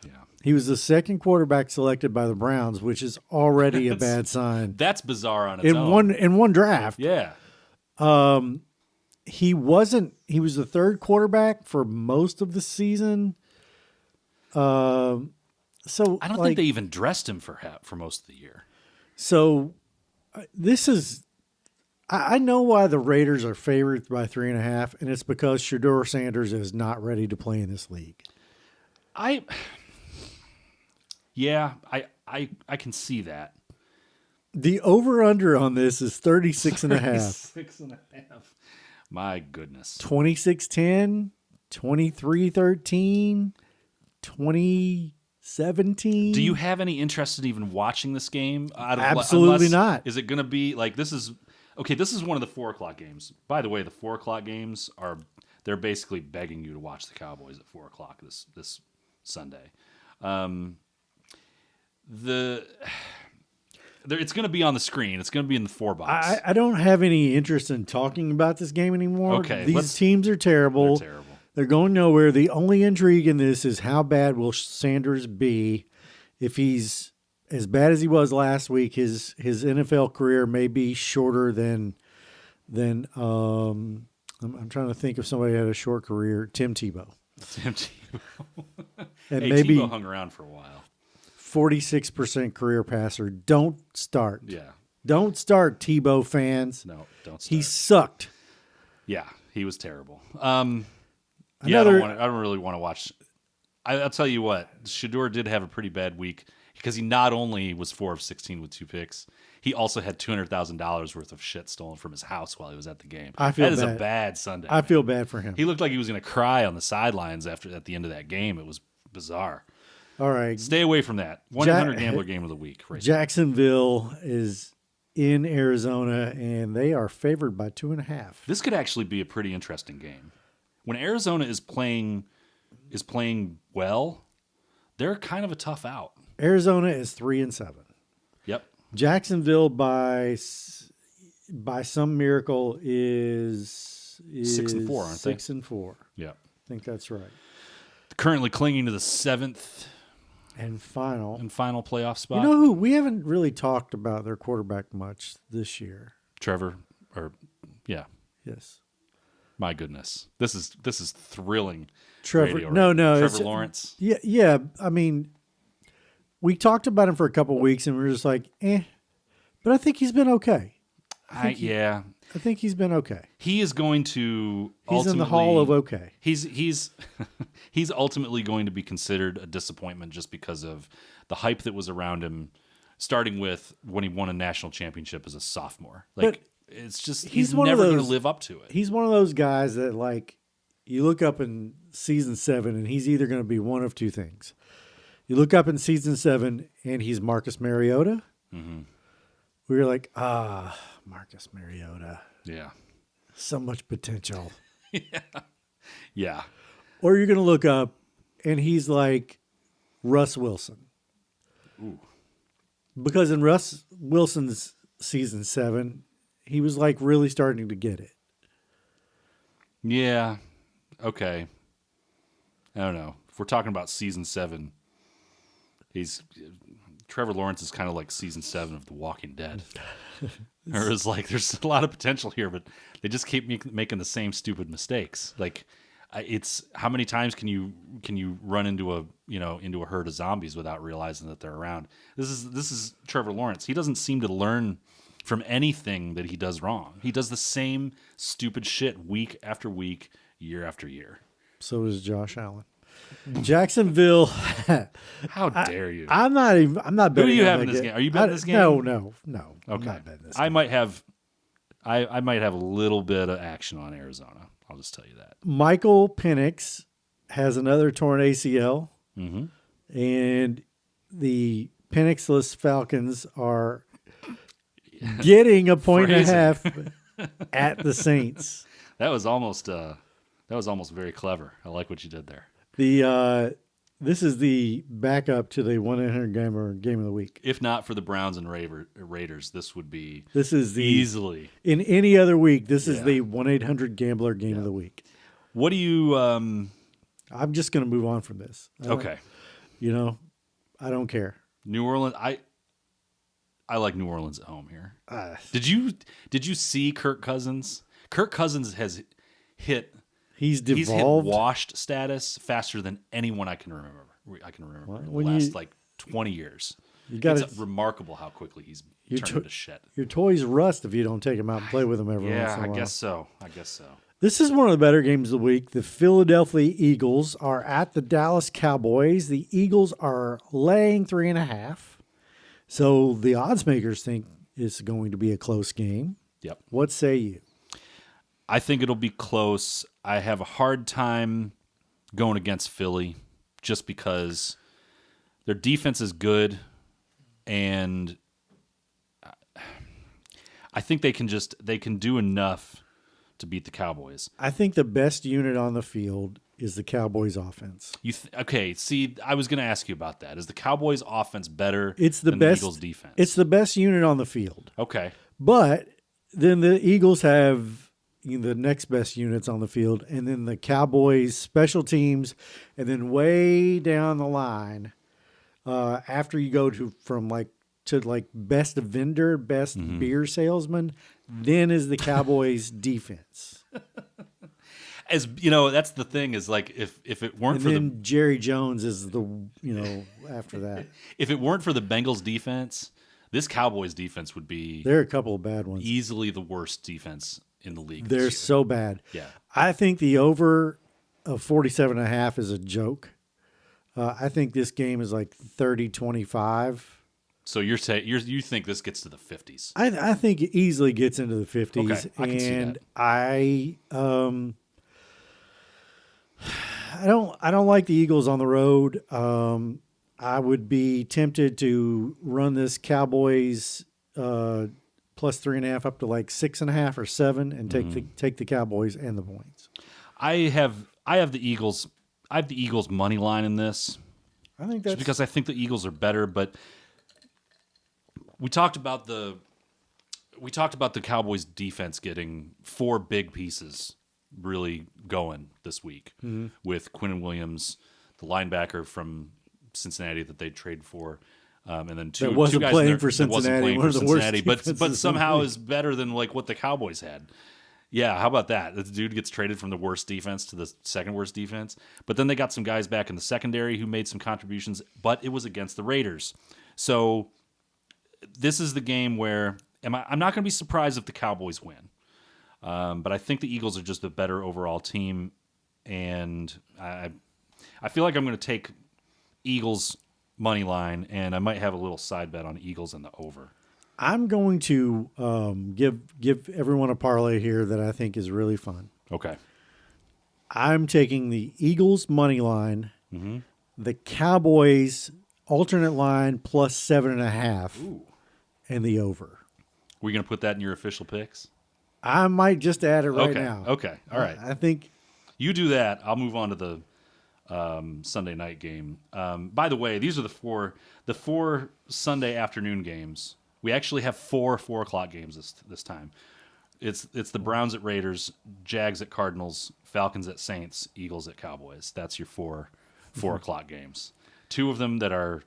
Yeah. He was the second quarterback selected by the Browns, which is already a bad sign. That's bizarre on its own. In one draft. Yeah. He was the third quarterback for most of the season. So I don't think they even dressed him for most of the year. So this is, I know why the Raiders are favored by 3.5, and it's because Shedeur Sanders is not ready to play in this league. I can see that. The over-under on this is 36.5. 36.5. My goodness. 26-10, 23-13, 20-17. Do you have any interest in even watching this game? Absolutely not. Is it going to be like this is one of the 4 o'clock games. By the way, the 4 o'clock games they're basically begging you to watch the Cowboys at 4 o'clock this Sunday. It's going to be on the screen. It's going to be in the 4 box. I don't have any interest in talking about this game anymore. Okay, these teams are terrible. They're terrible. They're going nowhere. The only intrigue in this is how bad will Sanders be. If he's as bad as he was last week, his NFL career may be shorter than I'm trying to think if somebody had a short career. Tim Tebow. And maybe Tebow hung around for a while. 46% career passer. Don't start. Yeah. Don't start, Tebow fans. No, don't start. He sucked. Yeah, he was terrible. I don't really want to watch. I'll tell you what, Shedeur did have a pretty bad week because he not only was 4 of 16 with 2 picks, he also had $200,000 worth of shit stolen from his house while he was at the game. That is a bad Sunday. I feel bad for him. He looked like he was going to cry on the sidelines at the end of that game. It was bizarre. All right. Stay away from that. 1-800 Gambler Game of the Week. Right Jacksonville is in Arizona, and they are favored by 2.5. This could actually be a pretty interesting game. When Arizona is playing well, they're kind of a tough out. Arizona is 3-7. Yep. Jacksonville by some miracle is 6-4, aren't they? 6-4. Yeah. I think that's right. Currently clinging to the 7th and final playoff spot. You know who? We haven't really talked about their quarterback much this year. Trevor, Yes. My goodness, this is thrilling. Trevor, radio, no, right? Trevor Lawrence. Yeah. I mean, we talked about him for a couple of weeks, and we were just like, but I think he's been okay. I think he's been okay. He is going to. He's in the hall of okay. He's ultimately going to be considered a disappointment just because of the hype that was around him, starting with when he won a national championship as a sophomore. Like, it's just he's never going to live up to it. He's one of those guys that, like, you look up in season 7, and he's either going to be one of two things. You look up in season 7, and he's Marcus Mariota. Mm-hmm. We were like, Marcus Mariota. Yeah. So much potential. Yeah. Or you're going to look up, and he's like Russ Wilson. Ooh. Because in Russ Wilson's season 7, he was like really starting to get it. Yeah. Okay. I don't know. If we're talking about season 7, Trevor Lawrence is kind of like season 7 of The Walking Dead. There's a lot of potential here, but they just keep making the same stupid mistakes. Like, it's how many times can you run into a herd of zombies without realizing that they're around? This is Trevor Lawrence. He doesn't seem to learn from anything that he does wrong. He does the same stupid shit week after week, year after year. So does Josh Allen. Jacksonville. How dare you? I'm not betting. Who do you have in this game? Are you betting this game? No. Okay. I'm not betting this I game. might have a little bit of action on Arizona. I'll just tell you that. Michael Penix has another torn ACL, and the Penixless Falcons are getting a point and a half at the Saints. That was almost very clever. I like what you did there. This is the backup to the 1-800 Game of the Week. If not for the Browns and Raiders, this is easily in any other week. This is the 1-800 Gambler Game of the Week. What do you? I'm just going to move on from this. Okay. I don't care. New Orleans. I like New Orleans at home here. Uh, Did you see Kirk Cousins? Kirk Cousins has hit he's he's hit devolved. washed status faster than anyone I can remember. Well, In the when last you- like 20 years. You got It's remarkable how quickly he's Your turned to- into shit. Your toys rust if you don't take them out and play with them every once Yeah, in a I while. guess so. I guess so. This is one of the better games of the week. The Philadelphia Eagles are at the Dallas Cowboys. The Eagles are laying 3.5. So the odds makers think it's going to be a close game. Yep. What say you? I think it'll be close. I have a hard time going against Philly just because their defense is good, and I think they can do enough to beat the Cowboys. I think the best unit on the field is the Cowboys offense. Okay, see, I was going to ask you about that. Is the Cowboys offense better It's the than best the Eagles defense? It's the best unit on the field. Okay. But then the Eagles have the next best units on the field, and then the Cowboys special teams, and then way down the line, after you go from best vendor, best beer salesman, then is the Cowboys defense. As you know, that's the thing is like if it weren't And for then Jerry Jones is after that. if it weren't for the Bengals defense, this Cowboys defense would be There are a couple of bad ones. easily the worst defense in the league. They're this year. so bad. Yeah. I think the over of 47.5 is a joke. I think this game is like 30-25. So you think this gets to the 50s? I think it easily gets into the 50s. Okay, I can see and that. I don't like the Eagles on the road. I would be tempted to run this Cowboys plus 3.5 up to like 6.5 or 7 and take the Cowboys and the points. I have the Eagles. I have the Eagles money line in this I think just that's because I think the Eagles are better. But we talked about the Cowboys defense getting 4 big pieces really going this week with Quinnen Williams, the linebacker from Cincinnati that they trade for, and then two wasn't guys playing in there for that wasn't Cincinnati, playing one for of the worst Cincinnati, defenses but in the somehow league. is better than like what the Cowboys had. Yeah, how about that? This dude gets traded from the worst defense to the second worst defense. But then they got some guys back in the secondary who made some contributions, but it was against the Raiders. So this is the game where I'm not going to be surprised if the Cowboys win. But I think the Eagles are just a better overall team, and I feel like I'm going to take Eagles money line, and I might have a little side bet on Eagles and the over. I'm going to give everyone a parlay here that I think is really fun. Okay. I'm taking the Eagles money line, the Cowboys alternate line plus 7.5, and the over. We're going to put that in your official picks? I might just add it right Okay. now. Okay. All right. I think You do that. I'll move on to the Sunday night game. By the way, these are the four Sunday afternoon games. We actually have 4 4:00 games this time. It's the Browns at Raiders, Jags at Cardinals, Falcons at Saints, Eagles at Cowboys. That's your 4 4:00 games. 2 of them that are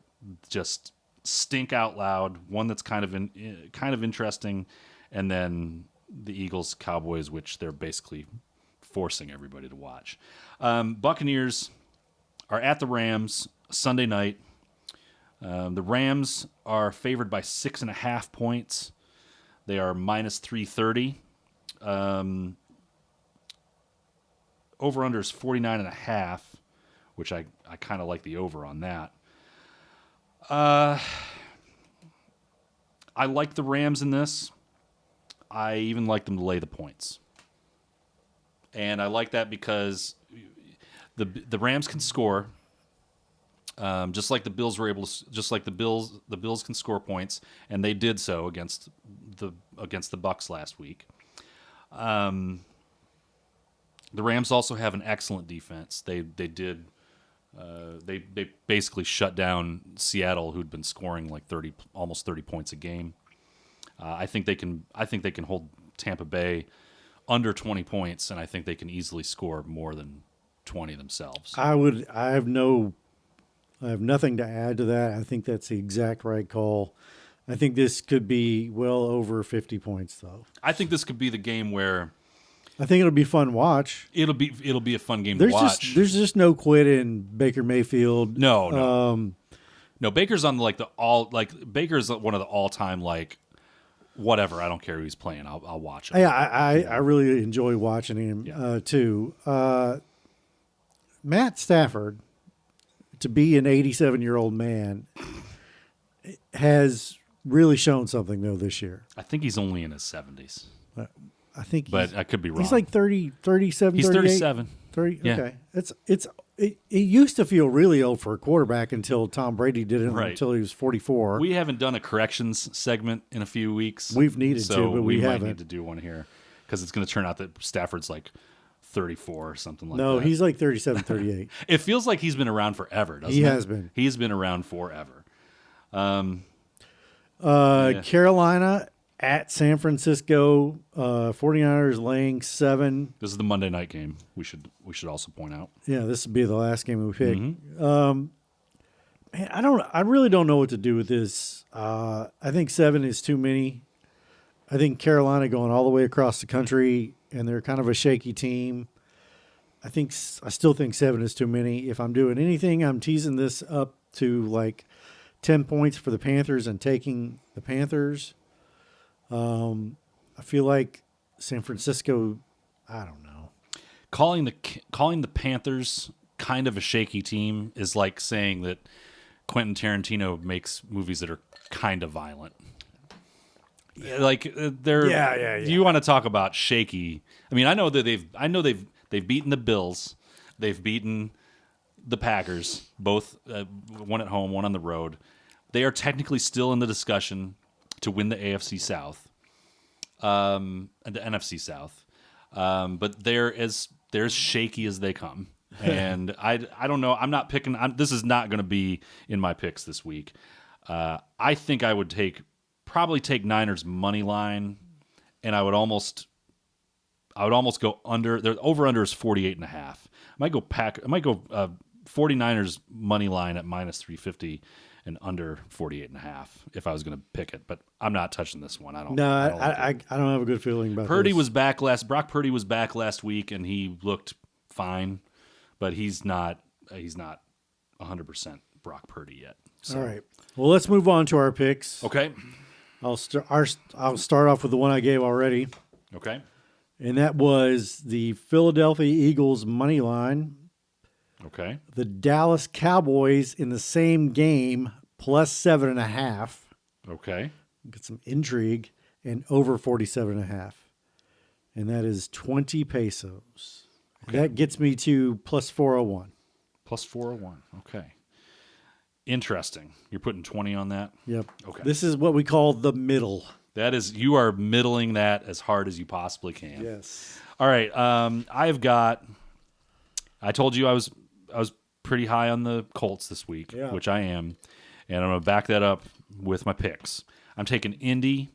just stink out loud. One that's kind of interesting, and then the Eagles Cowboys, which they're basically forcing everybody to watch. Buccaneers are at the Rams Sunday night. The Rams are favored by 6.5 points. They are minus 330. Over under is 49.5, which I kind of like the over on that. I like the Rams in this. I even like them to lay the points. And I like that because the Rams can score. Just like the Bills were able to, just like the Bills can score points, and they did so against the Bucks last week. The Rams also have an excellent defense. They basically shut down Seattle, who'd been scoring like almost 30 points a game. I think they can hold Tampa Bay under 20 points, and I think they can easily score more than 20 themselves. I have no I have nothing to add to that. I think that's the exact right call. I think this could be well over 50 points, though. I think this could be the game where I think it'll be fun to watch. it'll be a fun game to watch. There's just no quit in Baker Mayfield. No. No, Baker's on Baker's one of the all-time whatever. I don't care who he's playing. I'll watch him. Yeah, I really enjoy watching him too. Matt Stafford, to be an 87-year-old man, has really shown something though this year. I think he's only in his 70s. I think, but I could be wrong. He's like 30, 37, He's 38. 37. 30. Yeah. Okay, it used to feel really old for a quarterback until Tom Brady did it until he was 44. We haven't done a corrections segment in a few weeks. We've needed to, but we haven't. Might need to do one here because it's going to turn out that Stafford's like 34 or something like that. No, he's like 37, 38. It feels like he's been around forever, doesn't it? He has been. He's been around forever. Carolina at San Francisco, 49ers laying 7. This is the Monday night game. We should also point out. Yeah, this will be the last game we pick. Mm-hmm. Man, I really don't know what to do with this. I think 7 is too many. I think Carolina going all the way across the country, and they're kind of a shaky team. I still think 7 is too many. If I'm doing anything, I'm teasing this up to like 10 points for the Panthers and taking the Panthers. I feel like San Francisco, I don't know. Calling the Panthers kind of a shaky team is like saying that Quentin Tarantino makes movies that are kind of violent. Like they're Yeah. You want to talk about shaky? I mean, I know they've beaten the Bills, they've beaten the Packers, both one at home, one on the road. They are technically still in the discussion to win the AFC South, and the NFC South, but they're as shaky as they come. And I don't know. I'm not picking. This is not going to be in my picks this week. I think I would probably take Niners money line, and I would almost go under. Their over under is 48.5. I might go 49ers money line at -350 and under 48.5 if I was going to pick it. But I'm not touching this one. I don't have a good feeling about Purdy this. was back last. Brock Purdy was back last week, and he looked fine, but he's not 100% Brock Purdy yet. So. All right. Well, let's move on to our picks. Okay. I'll start off with the one I gave already. Okay. And that was the Philadelphia Eagles money line. Okay. The Dallas Cowboys in the same game plus 7.5. Okay. Get some intrigue, and over 47.5. And that is 20 pesos. Okay. That gets me to plus 401. Plus 401. Okay. Interesting. You're putting 20 on that? Yep. Okay. This is what we call the middle. That is, you are middling that as hard as you possibly can. Yes. All right. I told you I was pretty high on the Colts this week, which I am. And I'm going to back that up with my picks. I'm taking Indy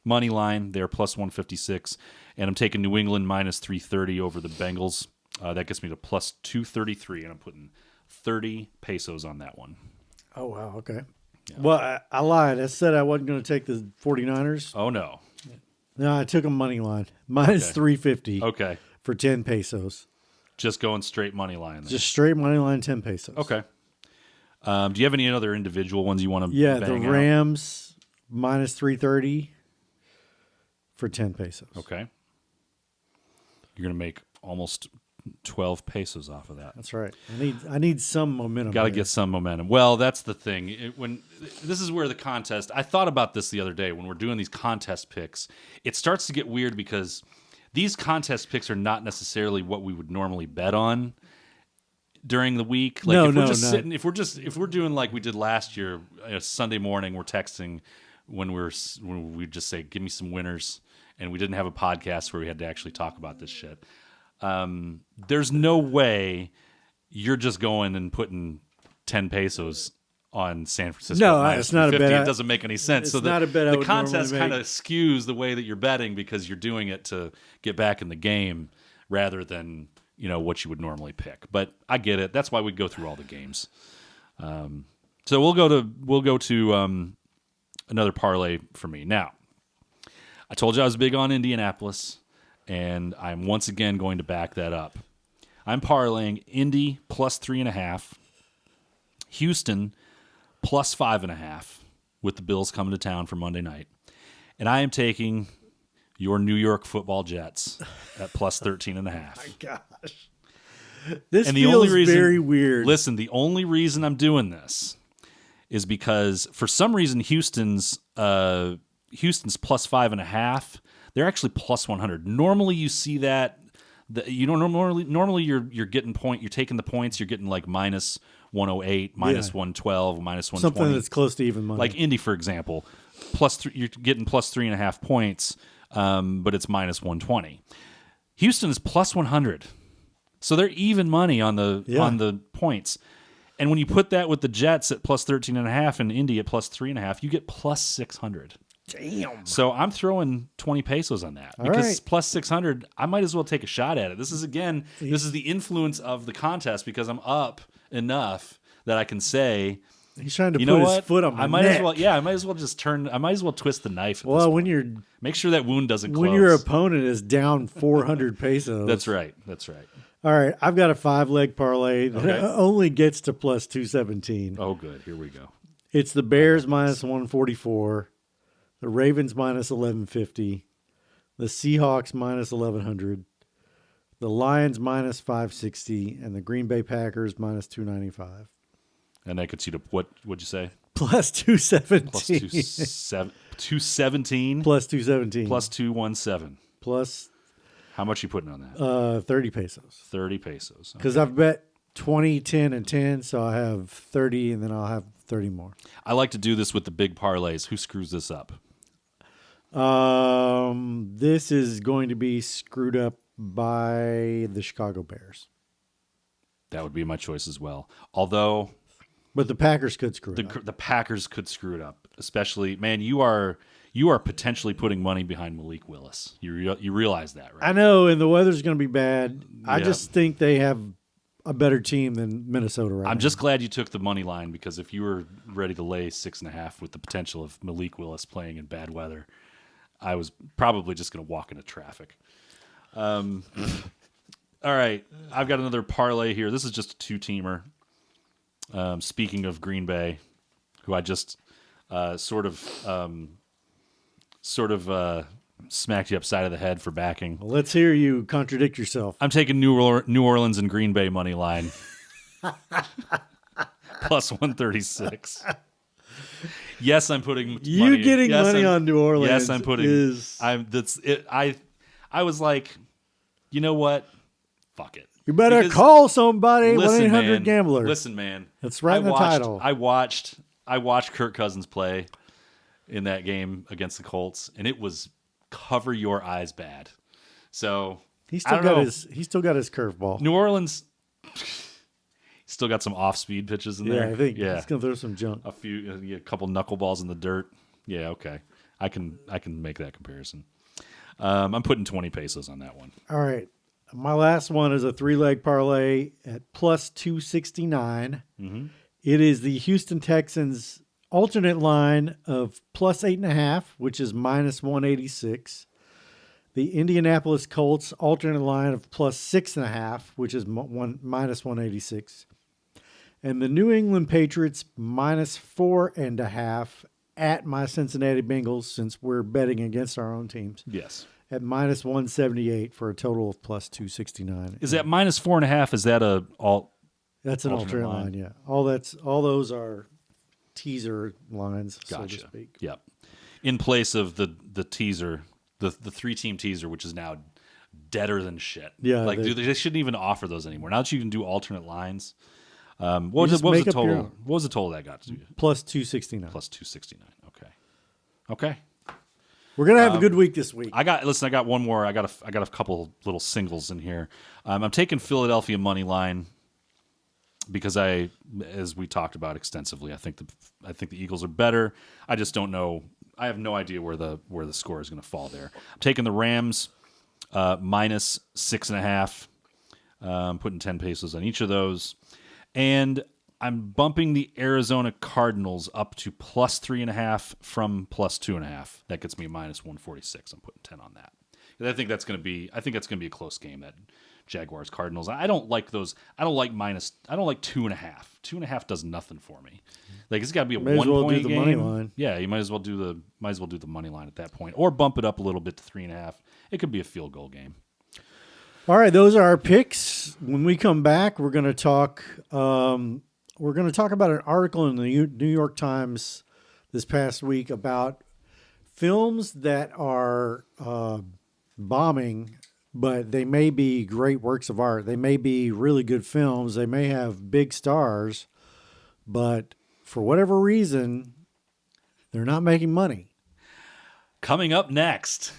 money line. They're plus 156. And I'm taking New England minus 330 over the Bengals. That gets me to plus 233. And I'm putting 30 pesos on that one. Oh, wow. Okay. Yeah. Well, I lied. I said I wasn't going to take the 49ers. Oh, no. No, I took them money line. Minus 350. Okay. For 10 pesos. Just going straight money line. Then. Just straight money line, 10 pesos. Okay. Do you have any other individual ones you want to Yeah, the Rams minus 330 for 10 pesos. Okay. You're going to make almost 12 pesos off of that. That's right. I need some momentum. Got to get some momentum. Well, that's the thing. This is where the contest. I thought about this the other day when we're doing these contest picks. It starts to get weird because these contest picks are not necessarily what we would normally bet on during the week. Like if we're doing like we did last year, Sunday morning, we're texting when we just say, "Give me some winners," and we didn't have a podcast where we had to actually talk about this shit. There's no way you're just going and putting 10 pesos on San Francisco. No, it's not a bet. It doesn't make any sense. It's so not a bet. The contest kind of skews the way that you're betting because you're doing it to get back in the game rather than what you would normally pick. But I get it. That's why we go through all the games. So we'll go to another parlay for me. Now, I told you I was big on Indianapolis, and I'm once again going to back that up. I'm parlaying Indy plus 3.5, Houston plus 5.5, with the Bills coming to town for Monday night. And I am taking your New York Football Jets at plus 13.5. My gosh. This feels very weird. Listen, the only reason I'm doing this is because for some reason Houston's plus 5.5. They're actually plus 100. Normally you see that. You don't normally you're getting you're taking the points. You're getting like minus 108, minus 112, minus 120. Something that's close to even money. Like Indy, for example, you're getting plus 3.5 points, but it's minus 120. Houston is plus 100, so they're even money on the points. And when you put that with the Jets at plus 13.5 and Indy at plus 3.5, you get plus 600. Damn. So I'm throwing 20 pesos on that because plus 600, I might as well take a shot at it. This is the influence of the contest because I'm up enough that I can say, he's trying to put his foot on my neck. I might as well twist the knife. Well, make sure that wound doesn't close. When your opponent is down 400 pesos. That's right. All right, I've got a 5-leg parlay that only gets to plus 217. Oh, good. Here we go. It's the Bears minus 144, the Ravens minus 1150, the Seahawks minus 1100, the Lions minus 560, and the Green Bay Packers minus 295. And that gets you to what would you say? Plus 217. Plus 217. Plus 217. Plus 217. Plus. How much are you putting on that? 30 pesos. 30 pesos. Because I've bet 20, 10, and 10, so I have 30, and then I'll have 30 more. I like to do this with the big parlays. Who screws this up? This is going to be screwed up by the Chicago Bears. That would be my choice as well. Although, but the Packers could screw it up. The Packers could screw it up. Especially, man, you are potentially putting money behind Malik Willis. You realize that, right? I know, and the weather's going to be bad. I just think they have a better team than Minnesota right now. I'm just glad you took the money line because if you were ready to lay 6.5 with the potential of Malik Willis playing in bad weather, I was probably just going to walk into traffic. All right, I've got another parlay here. This is just a 2-teamer. Speaking of Green Bay, who I just sort of smacked you upside of the head for backing. Well, let's hear you contradict yourself. I'm taking New Orleans and Green Bay money line. Plus 136. Yes, I'm putting money. You getting money on New Orleans. Yes, I'm putting. I was like, you know what? Fuck it. You better call somebody. 1-800-GAMBLER. Listen, man. That's right in the title. I watched Kirk Cousins play in that game against the Colts, and it was cover your eyes bad. So He's still got his curveball. New Orleans still got some off-speed pitches in there. I think he's gonna throw some junk. A couple knuckleballs in the dirt. Yeah, okay. I can make that comparison. I'm putting 20 pesos on that one. All right. My last one is a 3-leg parlay at plus 269. Mm-hmm. It is the Houston Texans alternate line of plus 8.5, which is minus 186. The Indianapolis Colts alternate line of plus 6.5, which is minus 186. And the New England Patriots minus 4.5 at my Cincinnati Bengals, since we're betting against our own teams. Yes. At minus 178 for a total of plus 269. Is that minus 4.5? Is that That's an alternate line, yeah. All those are teaser lines, so to speak. Yep. In place of the teaser, the 3-team teaser, which is now deader than shit. Yeah. They shouldn't even offer those anymore. Now that you can do alternate lines. What was the total? What was the total that got to you? Plus 269. Plus 269. Okay. We're gonna have a good week this week. I got one more. I got a couple little singles in here. I'm taking Philadelphia money line because as we talked about extensively, I think the Eagles are better. I just don't know. I have no idea where the score is going to fall there. I'm taking the Rams minus 6.5. I'm putting 10 pesos on each of those, and I'm bumping the Arizona Cardinals up to plus 3.5 from plus 2.5. That gets me minus 146. I'm putting 10 on that. I think that's going to be a close game. That Jaguars Cardinals. I don't like those. I don't like 2.5. 2.5 does nothing for me. Like it's got to be a May as 1 well point do the game. money line. Yeah, you might as well do the money line at that point, or bump it up a little bit to 3.5. It could be a field goal game. All right, those are our picks. When we come back, we're going to talk. We're going to talk about an article in the New York Times this past week about films that are bombing, but they may be great works of art. They may be really good films. They may have big stars, but for whatever reason, they're not making money. Coming up next.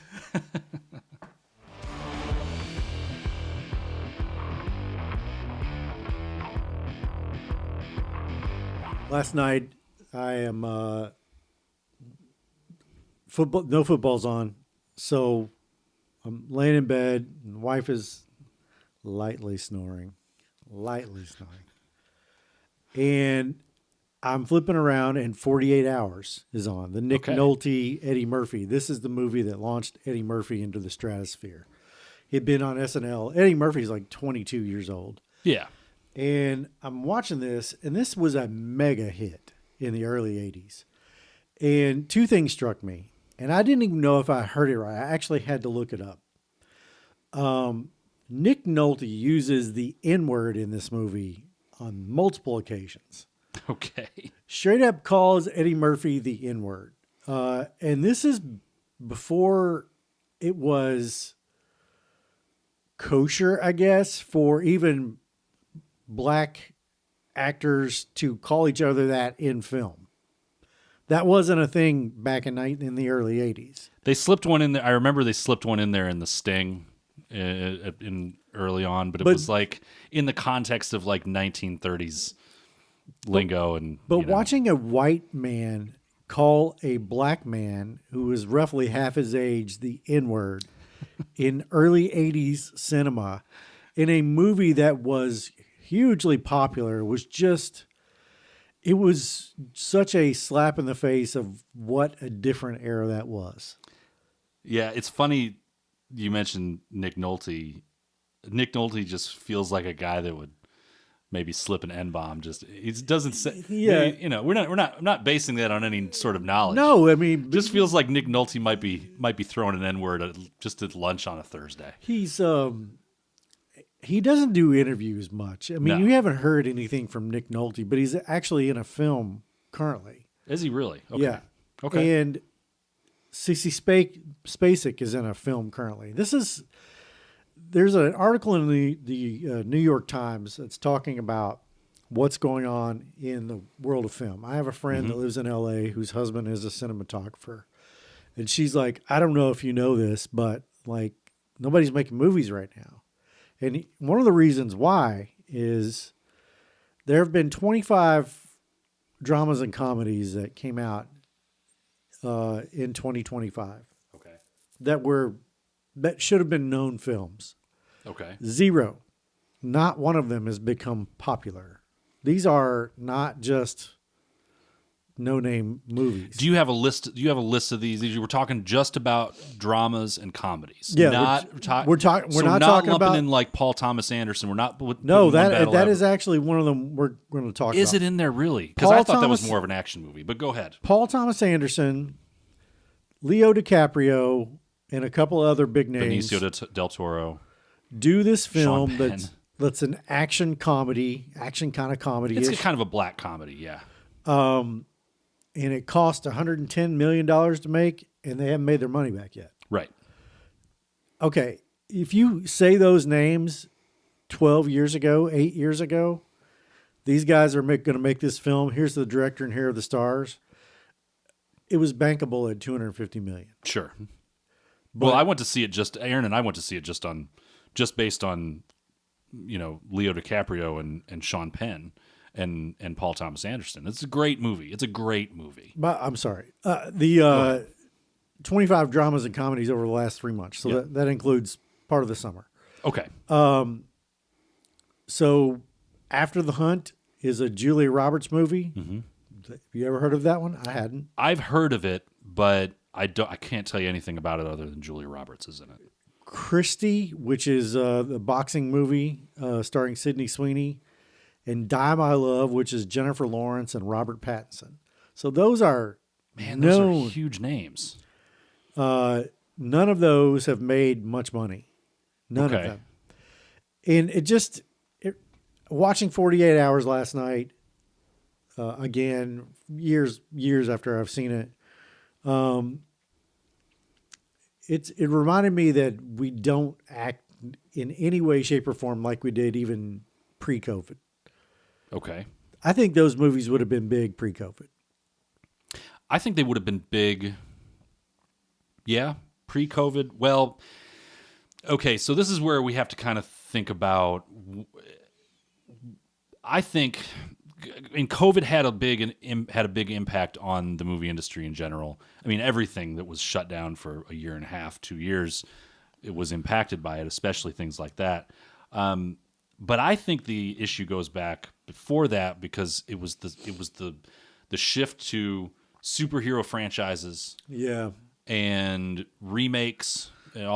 Last night, I am football. No football's on, so I'm laying in bed. And the wife is lightly snoring, and I'm flipping around. And 48 Hours is on. The Nick Nolte, Eddie Murphy. This is the movie that launched Eddie Murphy into the stratosphere. He'd been on SNL. Eddie Murphy's like 22 years old. Yeah. And I'm watching this, and this was a mega hit in the early 80s. And two things struck me, and I didn't even know if I heard it right. I actually had to look it up. Nick Nolte uses the N-word in this movie on multiple occasions. Okay. Straight up calls Eddie Murphy the N-word. And this is before it was kosher, I guess, for even black actors to call each other that in film. That wasn't a thing back in the early 80s. They slipped one in there. I remember they slipped one in there in The Sting in early on, but it was like in the context of like 1930s lingo. But watching a white man call a black man who was roughly half his age the N-word in early 80s cinema in a movie that was hugely popular was it was such a slap in the face of what a different era that was. Yeah, it's funny you mentioned Nick Nolte. Nick Nolte just feels like a guy that would maybe slip an N-bomb. It doesn't say. Yeah, I'm not basing that on any sort of knowledge. No, I mean, just feels like Nick Nolte might be throwing an N-word just at lunch on a Thursday. He doesn't do interviews much. I mean, You haven't heard anything from Nick Nolte, but he's actually in a film currently. Is he really? Okay. Yeah. Okay. And Sissy Spacek is in a film currently. There's an article in the New York Times that's talking about what's going on in the world of film. I have a friend that lives in L.A. whose husband is a cinematographer. And she's like, I don't know if you know this, but like nobody's making movies right now. And one of the reasons why is there have been 25 dramas and comedies that came out in 2025. Okay. That should have been known films. Okay. 0. Not one of them has become popular. These are not just no-name movies. Do you have a list of these? You were talking just about dramas and comedies. Yeah, we're not talking lumping about in like Paul Thomas Anderson. We're not. No, that is actually one of them we're going to talk about. Is it in there really? Because I thought that was more of an action movie. But go ahead. Paul Thomas Anderson, Leo DiCaprio, and a couple other big names. Benicio del Toro. Do this film that's an action kind of comedy. It's kind of a black comedy, yeah. And it cost $110 million to make, and they haven't made their money back yet. Right. Okay. If you say those names 12 years ago, 8 years ago, these guys are going to make this film. Here's the director and here are the stars. It was bankable at $250 million. Sure. Well, I went to see it Aaron and I went to see it just based on, Leo DiCaprio and Sean Penn. And Paul Thomas Anderson. It's a great movie. But I'm sorry. The 25 dramas and comedies over the last 3 months. So that includes part of the summer. Okay. So After the Hunt is a Julia Roberts movie. Mm-hmm. Have you ever heard of that one? I hadn't. I've heard of it, but I can't tell you anything about it other than Julia Roberts is in it. Christie, which is the boxing movie starring Sydney Sweeney, and Die My Love, which is Jennifer Lawrence and Robert Pattinson. So those are those are huge names. None of those have made much money. None of them. And watching 48 Hours last night, again, years after I've seen it, it reminded me that we don't act in any way, shape, or form like we did even pre-COVID. Okay. I think those movies would have been big pre-COVID. I think they would have been big. Yeah, pre-COVID. Well, okay, so this is where we have to kind of think about. I think, COVID had a big impact on the movie industry in general. I mean, everything that was shut down for a year and a half, 2 years, it was impacted by it, especially things like that. But I think the issue goes back before that because it was the shift to superhero franchises. Yeah. And remakes and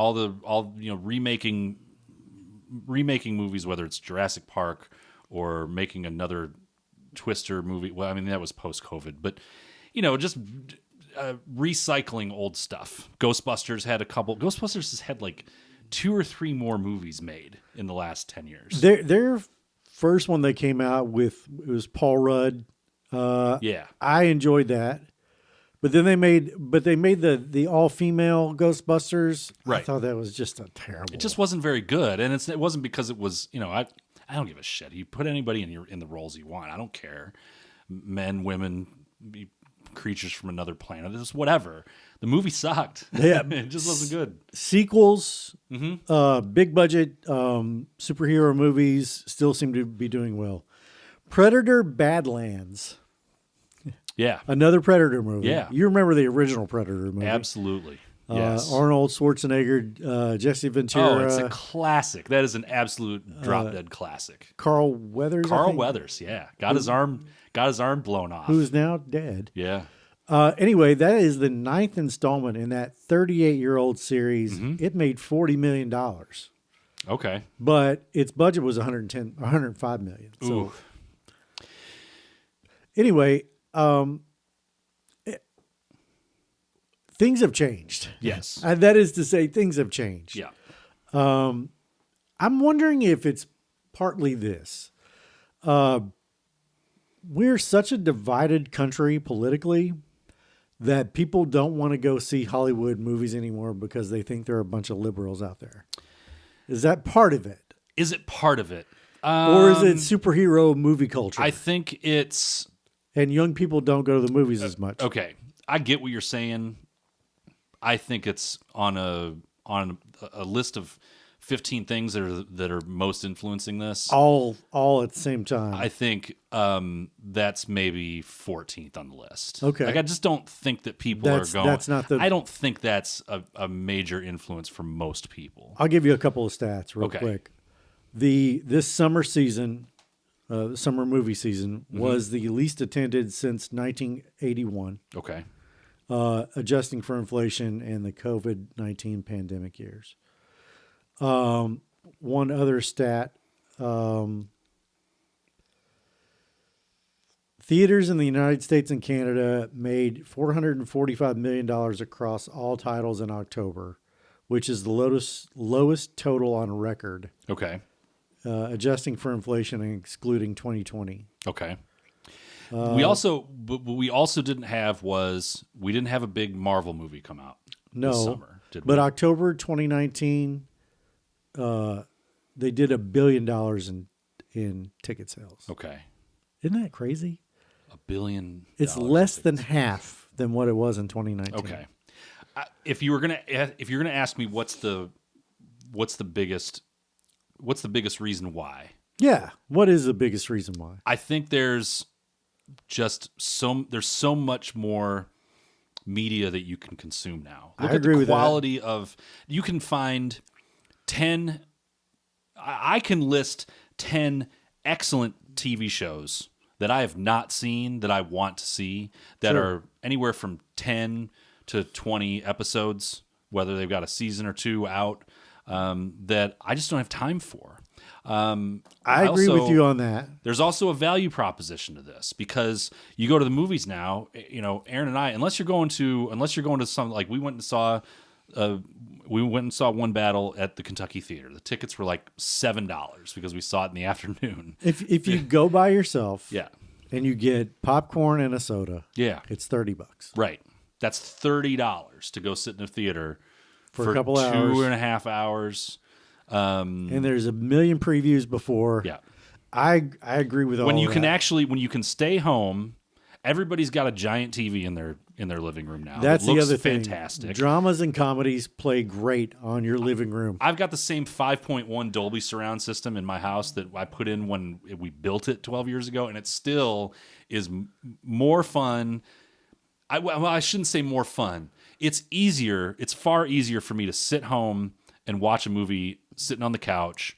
remaking movies, whether it's Jurassic Park or making another Twister movie. Well, I mean, that was post-COVID, but just recycling old stuff. Ghostbusters has had like 2 or 3 more movies made in the last 10 years. Their first one they came out with, it was Paul Rudd. Yeah. I enjoyed that. But then they made the all-female Ghostbusters. Right. I thought that was just a terrible. It just wasn't very good, and it wasn't because it was. I don't give a shit. You put anybody in the roles you want. I don't care. Men, women, creatures from another planet. It's whatever. The movie sucked. Yeah, it just wasn't good. Sequels, big budget superhero movies still seem to be doing well. Predator: Badlands. Yeah. Another Predator movie. Yeah. You remember the original Predator movie? Absolutely. Yes. Arnold Schwarzenegger, Jesse Ventura. Oh, it's a classic. That is an absolute drop-dead classic. Carl Weathers. Carl Weathers, yeah. Got his arm blown off. Who's now dead. Yeah. Anyway, that is the 9th installment in that 38-year-old series. Mm-hmm. It made $40 million. Okay. But its budget was $105 million. So Ooh. Anyway, things have changed. Yes. That is to say, things have changed. Yeah. I'm wondering if it's partly this. We're such a divided country politically that people don't want to go see Hollywood movies anymore because they think there are a bunch of liberals out there. Is that part of it? Is it part of it? Or is it superhero movie culture? I think it's... And young people don't go to the movies as much. Okay. I get what you're saying. I think it's on a list of 15 things that are most influencing this. All at the same time. I think that's maybe 14th on the list. Okay. Like I just don't think that people are going. That's not the. I don't think that's a major influence for most people. I'll give you a couple of stats real quick. This summer season, the summer movie season, was the least attended since 1981. Okay. Adjusting for inflation and the COVID-19 pandemic years. One other stat, theaters in the United States and Canada made $445 million across all titles in October, which is the lowest total on record. Okay. Adjusting for inflation and excluding 2020. Okay. We also didn't have a big Marvel movie come out this summer, did we? But October 2019, they did $1 billion in ticket sales. Okay. Isn't that crazy? $1 billion. It's less than half than what it was in 2019. Okay. If you were gonna ask me what's the biggest reason why? Yeah. What is the biggest reason why? I think there's so much more media that you can consume now. Look I agree at the with quality of, you can find 10, I can list 10 excellent TV shows that I have not seen that I want to see that Sure. are anywhere from 10 to 20 episodes, whether they've got a season or two out, that I just don't have time for. I agree with you on that. There's also a value proposition to this because you go to the movies now. You know, Aaron and I, unless you're going to some, like we went and saw One Battle at the Kentucky Theater. The tickets were like $7 because we saw it in the afternoon. If you go by yourself, Yeah, and you get popcorn and a soda, yeah, it's $30 right. That's $30 to go sit in a theater for a couple hours, 2.5 hours. And there's a million previews before. Yeah, I agree with all when you that. can actually when you can stay home, everybody's got a giant TV in their living room now. That's it the looks other thing. fantastic. Dramas and comedies play great on your living room. I've got the same 5.1 Dolby surround system in my house that I put in when we built it 12 years ago, and it still is more fun. I shouldn't say more fun. It's easier. It's far easier for me to sit home and watch a movie sitting on the couch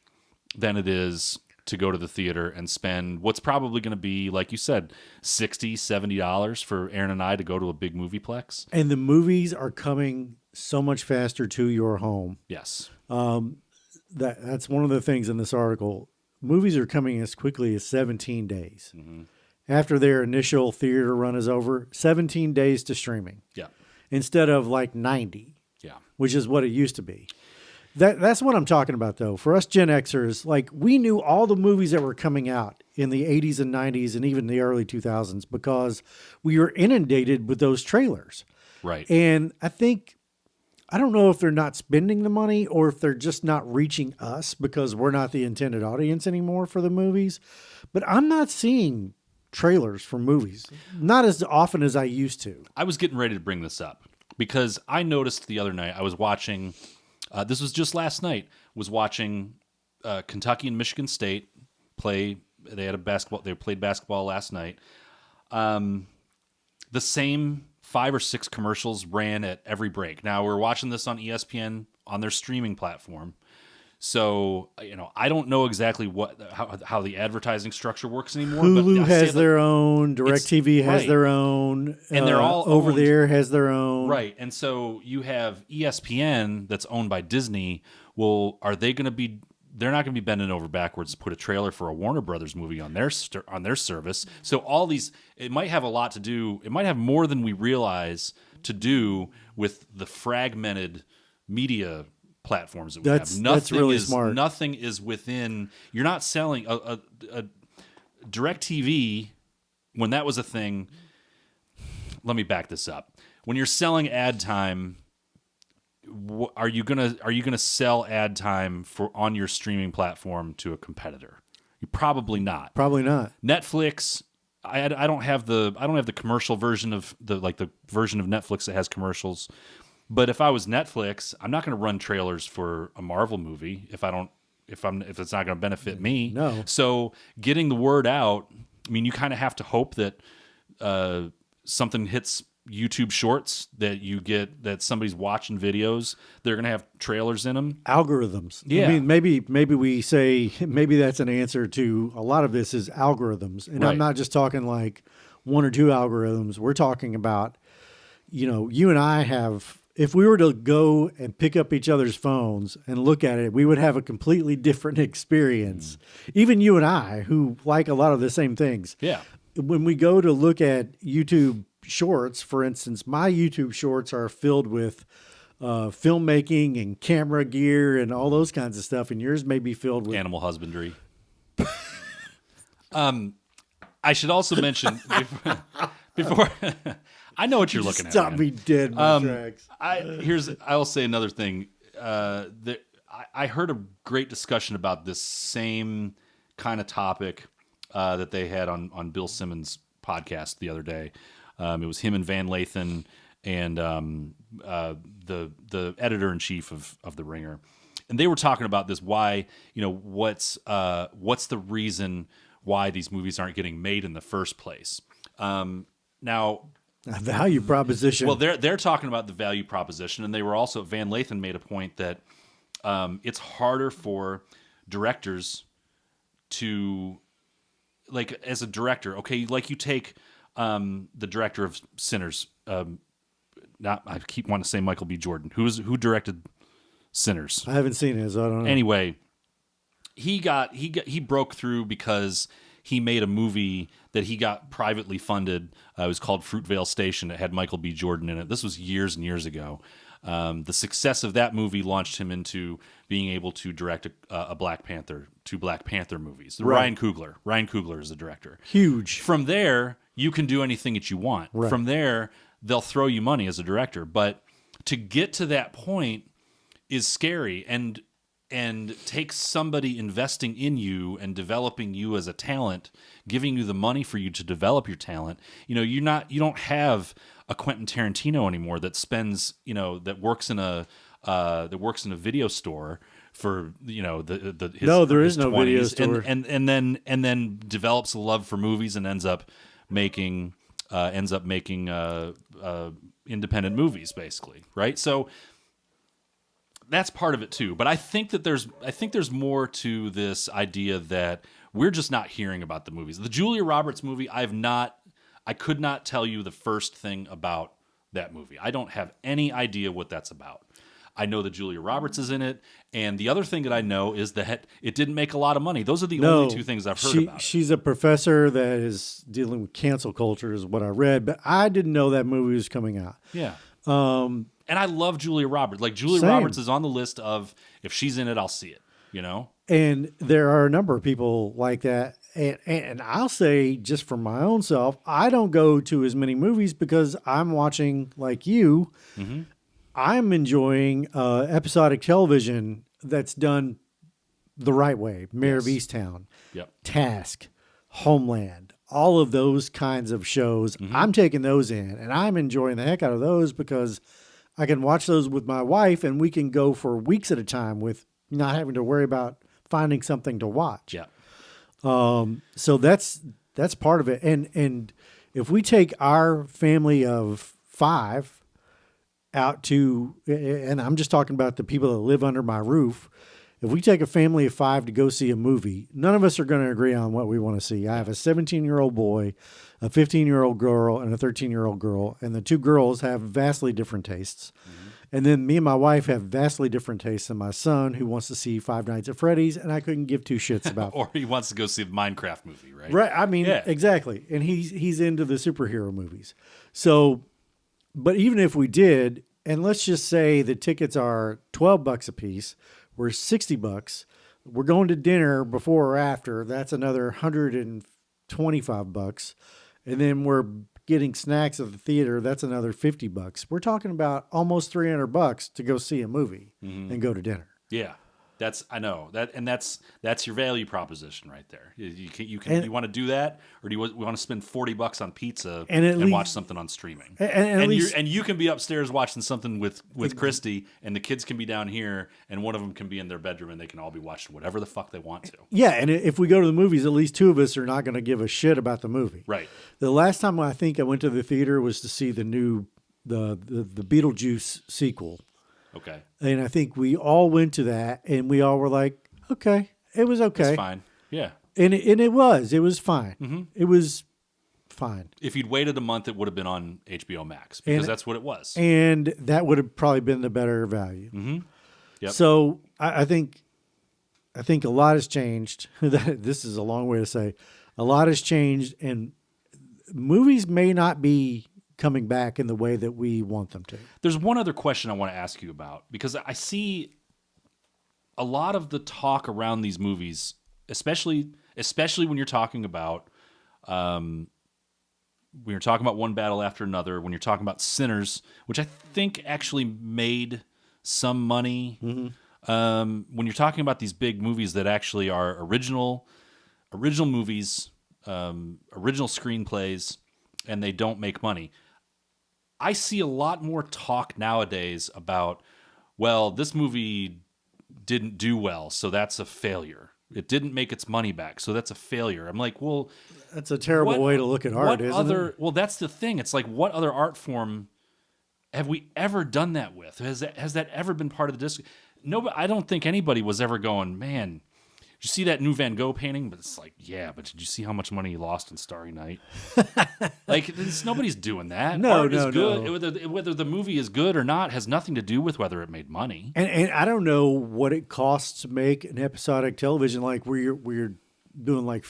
than it is to go to the theater and spend what's probably going to be, like you said, $60, $70 for Aaron and I to go to a big movieplex. And the movies are coming so much faster to your home. Yes. That's one of the things in this article. Movies are coming as quickly as 17 days. Mm-hmm. After their initial theater run is over, 17 days to streaming. Yeah. Instead of like 90. Yeah. Which is what it used to be. That's what I'm talking about, though. For us Gen Xers, like we knew all the movies that were coming out in the 80s and 90s and even the early 2000s because we were inundated with those trailers. Right. And I don't know if they're not spending the money or if they're just not reaching us because we're not the intended audience anymore for the movies. But I'm not seeing trailers for movies, not as often as I used to. I was getting ready to bring this up because I noticed the other night I was watching. This was just last night. Was watching Kentucky and Michigan State play. They had a basketball. They played basketball last night. The same 5 or 6 commercials ran at every break. Now we're watching this on ESPN on their streaming platform. So I don't know exactly how the advertising structure works anymore. Hulu but has their own. DirecTV has right. their own. And they're all over owned. there has their own. Right. And so you have ESPN that's owned by Disney. Well, are they going to be? They're not going to be bending over backwards to put a trailer for a Warner Brothers movie on their service. So all these, it might have a lot to do. It might have more than we realize to do with the fragmented media platforms that we have. That's really smart. Nothing is within. You're not selling a DirecTV when that was a thing. Let me back this up. When you're selling ad time, are you gonna sell ad time on your streaming platform to a competitor? You probably not. Probably not. Netflix. I don't have the commercial version of the version of Netflix that has commercials. But if I was Netflix, I'm not going to run trailers for a Marvel movie if it's not going to benefit me. No. So getting the word out, I mean, you kind of have to hope that something hits YouTube Shorts, that somebody's watching videos. They're going to have trailers in them. Algorithms. Yeah. I mean, maybe we say maybe that's an answer to a lot of this is algorithms, and Right. I'm not just talking like 1 or 2 algorithms. We're talking about, you and I have. If we were to go and pick up each other's phones and look at it, we would have a completely different experience. Even you and I, who like a lot of the same things. Yeah. When we go to look at YouTube Shorts, for instance, my YouTube Shorts are filled with filmmaking and camera gear and all those kinds of stuff, and yours may be filled with Animal husbandry. I should also mention before I know what you're looking at. Stop man. me dead in my tracks. I'll say another thing. I heard a great discussion about this same kind of topic that they had on Bill Simmons' podcast the other day. It was him and Van Lathan and the editor in chief of The Ringer, and they were talking about this. Why what's the reason why these movies aren't getting made in the first place? Now. A value proposition. Well, they're talking about the value proposition, and they were also Van Lathan made a point that it's harder for directors to like as a director, okay, like you take the director of Sinners. Not I keep wanting to say Michael B. Jordan, who directed Sinners. I haven't seen it, so I don't know. Anyway, he broke through because he made a movie that he got privately funded. It was called Fruitvale Station. It had Michael B. Jordan in it. This was years and years ago. The success of that movie launched him into being able to direct a Black Panther, 2 Black Panther movies. Right. Ryan Coogler is the director. Huge. From there, you can do anything that you want. Right. From there, they'll throw you money as a director. But to get to that point is scary and takes somebody investing in you and developing you as a talent, giving you the money for you to develop your talent. You know, you don't have a Quentin Tarantino anymore that spends, that works in a video store for, his, No, there his is no 20s video store. and then develops a love for movies and ends up making independent movies, basically, right? So that's part of it too. But I think there's more to this idea that we're just not hearing about the movies. The Julia Roberts movie, I could not tell you the first thing about that movie. I don't have any idea what that's about. I know that Julia Roberts is in it, and the other thing that I know is that it didn't make a lot of money. Those are the only 2 things I've heard about. She's a professor that is dealing with cancel culture, is what I read, but I didn't know that movie was coming out. Yeah. And I love Julia Roberts. Like, Julia Same. Roberts is on the list of, if she's in it, I'll see it, And there are a number of people like that. And I'll say, just for my own self, I don't go to as many movies because I'm watching, like you, I'm enjoying episodic television that's done the right way. Mayor of Easttown, Yep. Task, Homeland, all of those kinds of shows. I'm taking those in, and I'm enjoying the heck out of those because I can watch those with my wife, and we can go for weeks at a time with not having to worry about finding something to watch. Yeah. So that's part of it. And if we take our family of 5 out to, and I'm just talking about the people that live under my roof, if we take a family of 5 to go see a movie, none of us are going to agree on what we want to see. I have a 17-year-old boy, a 15-year-old girl, and a 13-year-old girl, and the 2 girls have vastly different tastes. And then me and my wife have vastly different tastes than my son, who wants to see Five Nights at Freddy's, and I couldn't give 2 shits about. Or he wants to go see the Minecraft movie, right? Right. I mean, Yeah. exactly. And he's into the superhero movies. So, but even if we did, and let's just say the tickets are $12 a piece, we're $60. We're going to dinner before or after. That's another $125. And then we're getting snacks at the theater. That's another $50. We're talking about almost $300 to go see a movie and go to dinner. Yeah. I know that, and that's your value proposition right there. You want to do that, or do you want to spend $40 on pizza and watch something on streaming? And you can be upstairs watching something with Christy, and the kids can be down here, and one of them can be in their bedroom, and they can all be watching whatever the fuck they want to. Yeah, and if we go to the movies, at least 2 of us are not going to give a shit about the movie. Right. The last time I think I went to the theater was to see the new the Beetlejuice sequel. Okay. And I think we all went to that, and we all were like, okay, it was okay. It's fine. Yeah. And it was fine. Mm-hmm. It was fine. If you'd waited a month, it would have been on HBO Max because that's what it was. And that would have probably been the better value. Mm-hmm. Yep. So I think a lot has changed. This is a long way to say a lot has changed, and movies may not be coming back in the way that we want them to. There's one other question I want to ask you about, because I see a lot of the talk around these movies, especially when you're talking about One Battle After Another, when you're talking about Sinners, which I think actually made some money. Mm-hmm. When you're talking about these big movies that actually are original movies, original screenplays, and they don't make money. I see a lot more talk nowadays about, well, this movie didn't do well, so that's a failure. It didn't make its money back, so that's a failure. I'm like, well, that's a terrible way to look at art, isn't it? Well, that's the thing. It's like, what other art form have we ever done that with? Has that ever been part of the disc? No, I don't think anybody was ever going, man, you see that new Van Gogh painting? But it's like, yeah, but did you see how much money he lost in Starry Night? Like, nobody's doing that. No, Art is no, good. no. Whether the movie is good or not has nothing to do with whether it made money. And I don't know what it costs to make an episodic television like where you're doing like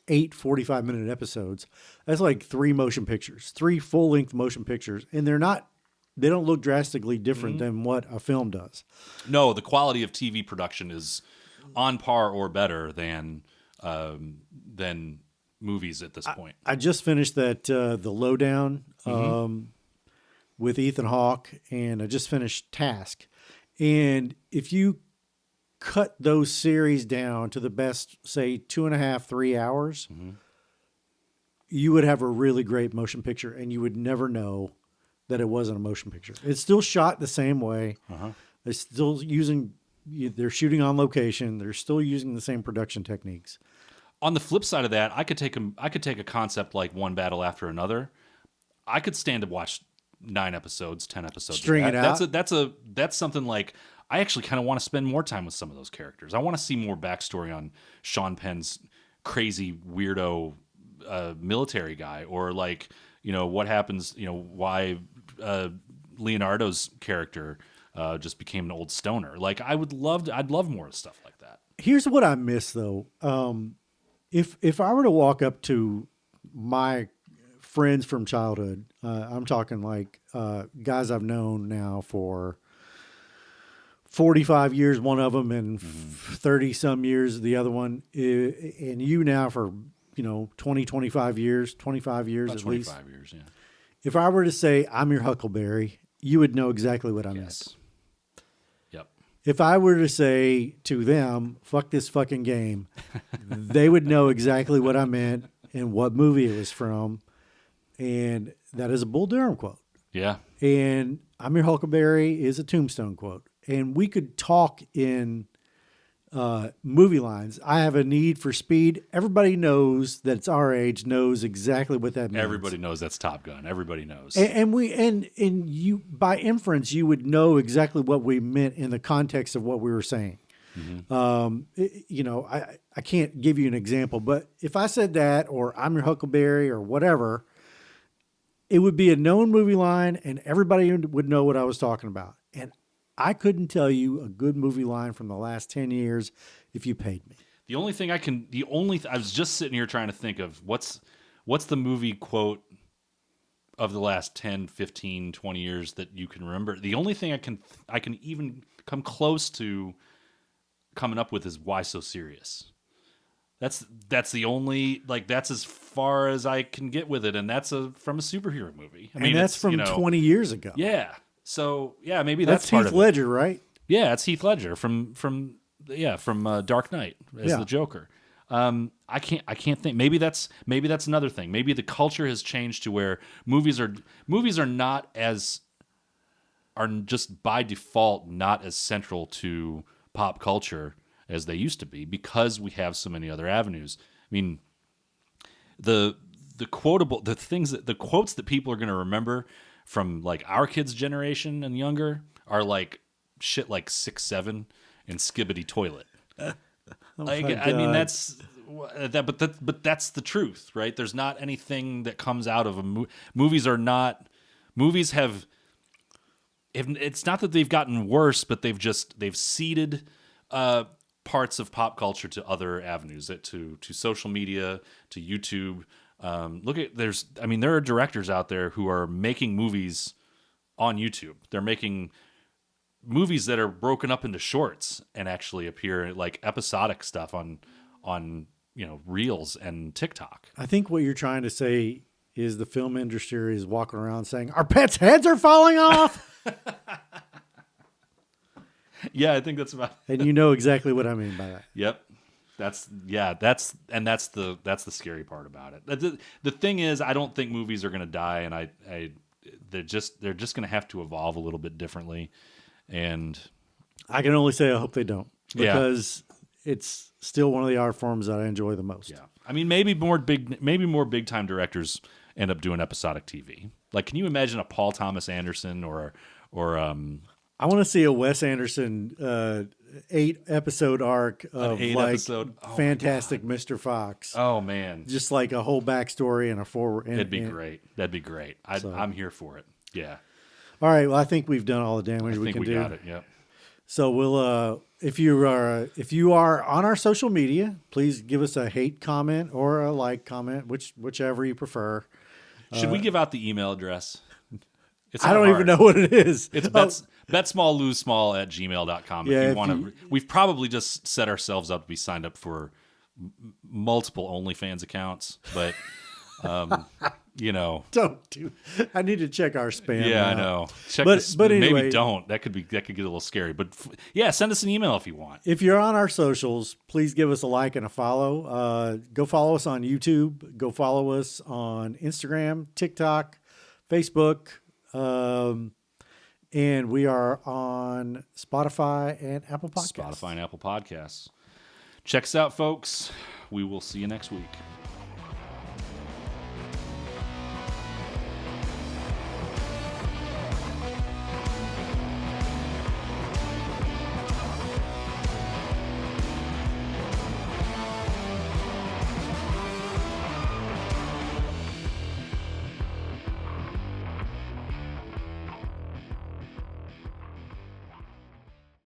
8 45-minute episodes. That's like 3 motion pictures, 3 full-length motion pictures, and they don't look drastically different than what a film does. No, the quality of TV production is on par or better than movies at this point. I just finished that The Lowdown with Ethan Hawke, and I just finished Task. And if you cut those series down to the best, say 2.5, 3 hours, you would have a really great motion picture, and you would never know that it wasn't a motion picture. It's still shot the same way. They're still they're shooting on location. They're still using the same production techniques. On the flip side of that, I could take a concept like One Battle After Another. I could stand to watch 9 episodes, 10 episodes. String it out. That's something like I actually kind of want to spend more time with some of those characters. I want to see more backstory on Sean Penn's crazy weirdo military guy, or like, what happens, why Leonardo's character just became an old stoner. Like I'd love more stuff like that. Here's what I miss though. If I were to walk up to my friends from childhood, I'm talking like guys I've known now for 45 years, one of them, and 30 some years, the other one, and you now for 20, 25 years, 25 years About at least. 25 years, yeah. If I were to say I'm your Huckleberry, you would know exactly what I meant. Yes. Yep. If I were to say to them, fuck this fucking game, they would know exactly what I meant and what movie it was from. And that is a Bull Durham quote. Yeah. And I'm your Huckleberry is a Tombstone quote. And we could talk in movie lines. I have a need for speed. Everybody knows that's our age, knows exactly what that means. Everybody knows that's Top Gun. Everybody knows. And you by inference, you would know exactly what we meant in the context of what we were saying. I can't give you an example, but if I said that, or I'm your Huckleberry or whatever, it would be a known movie line and everybody would know what I was talking about. And I couldn't tell you a good movie line from the last 10 years if you paid me. I was just sitting here trying to think of what's the movie quote of the last 10, 15, 20 years that you can remember. The only thing I can even come close to coming up with is Why So Serious? That's the only, like, that's as far as I can get with it, and that's from a superhero movie. I mean, that's from 20 years ago. Yeah. So, yeah, maybe that's Heath part Ledger, of it. right? Yeah, it's Heath Ledger from Dark Knight as the Joker. I can't think. Maybe that's another thing. Maybe the culture has changed to where movies are just by default not as central to pop culture as they used to be because we have so many other avenues. I mean, the quotes that people are going to remember from like our kids' generation and younger are like shit like 6'7" and Skibbity Toilet. I mean, that's that, but that's the truth, right? There's not anything that comes out of movies have. It's not that they've gotten worse, but they've ceded parts of pop culture to other avenues, to social media, to YouTube. There are directors out there who are making movies on YouTube. They're making movies that are broken up into shorts and actually appear like episodic stuff on Reels and TikTok. I think what you're trying to say is the film industry is walking around saying our pets' heads are falling off. Yeah, I think that's about it. And you know exactly what I mean by that. Yep. That's the scary part about it. The thing is, I don't think movies are going to die, and they're just going to have to evolve a little bit differently. And I can only say I hope they don't, because it's still one of the art forms that I enjoy the most. Yeah, I mean, maybe more big time directors end up doing episodic TV. Like, can you imagine a Paul Thomas Anderson or I want to see a Wes Anderson 8-episode arc of Fantastic Mr. Fox. Oh man, just like a whole backstory and a forward. It'd be great. That'd be great. I'm here for it. Yeah. All right. Well, I think we've done all the damage we can do. Got it. Yep. So we'll if you are on our social media, please give us a hate comment or a like comment, whichever you prefer. Should we give out the email address? I don't even know what it is. It's betsmalllosesmall@gmail.com. Yeah, if you want to, we've probably just set ourselves up to be signed up for multiple OnlyFans accounts, but don't do. I need to check our spam. Yeah, out. I know. Check but anyway, maybe don't. That could get a little scary. But yeah, send us an email if you want. If you're on our socials, please give us a like and a follow. Go follow us on YouTube. Go follow us on Instagram, TikTok, Facebook. And we are on Spotify and Apple Podcasts. Check us out, folks. We will see you next week.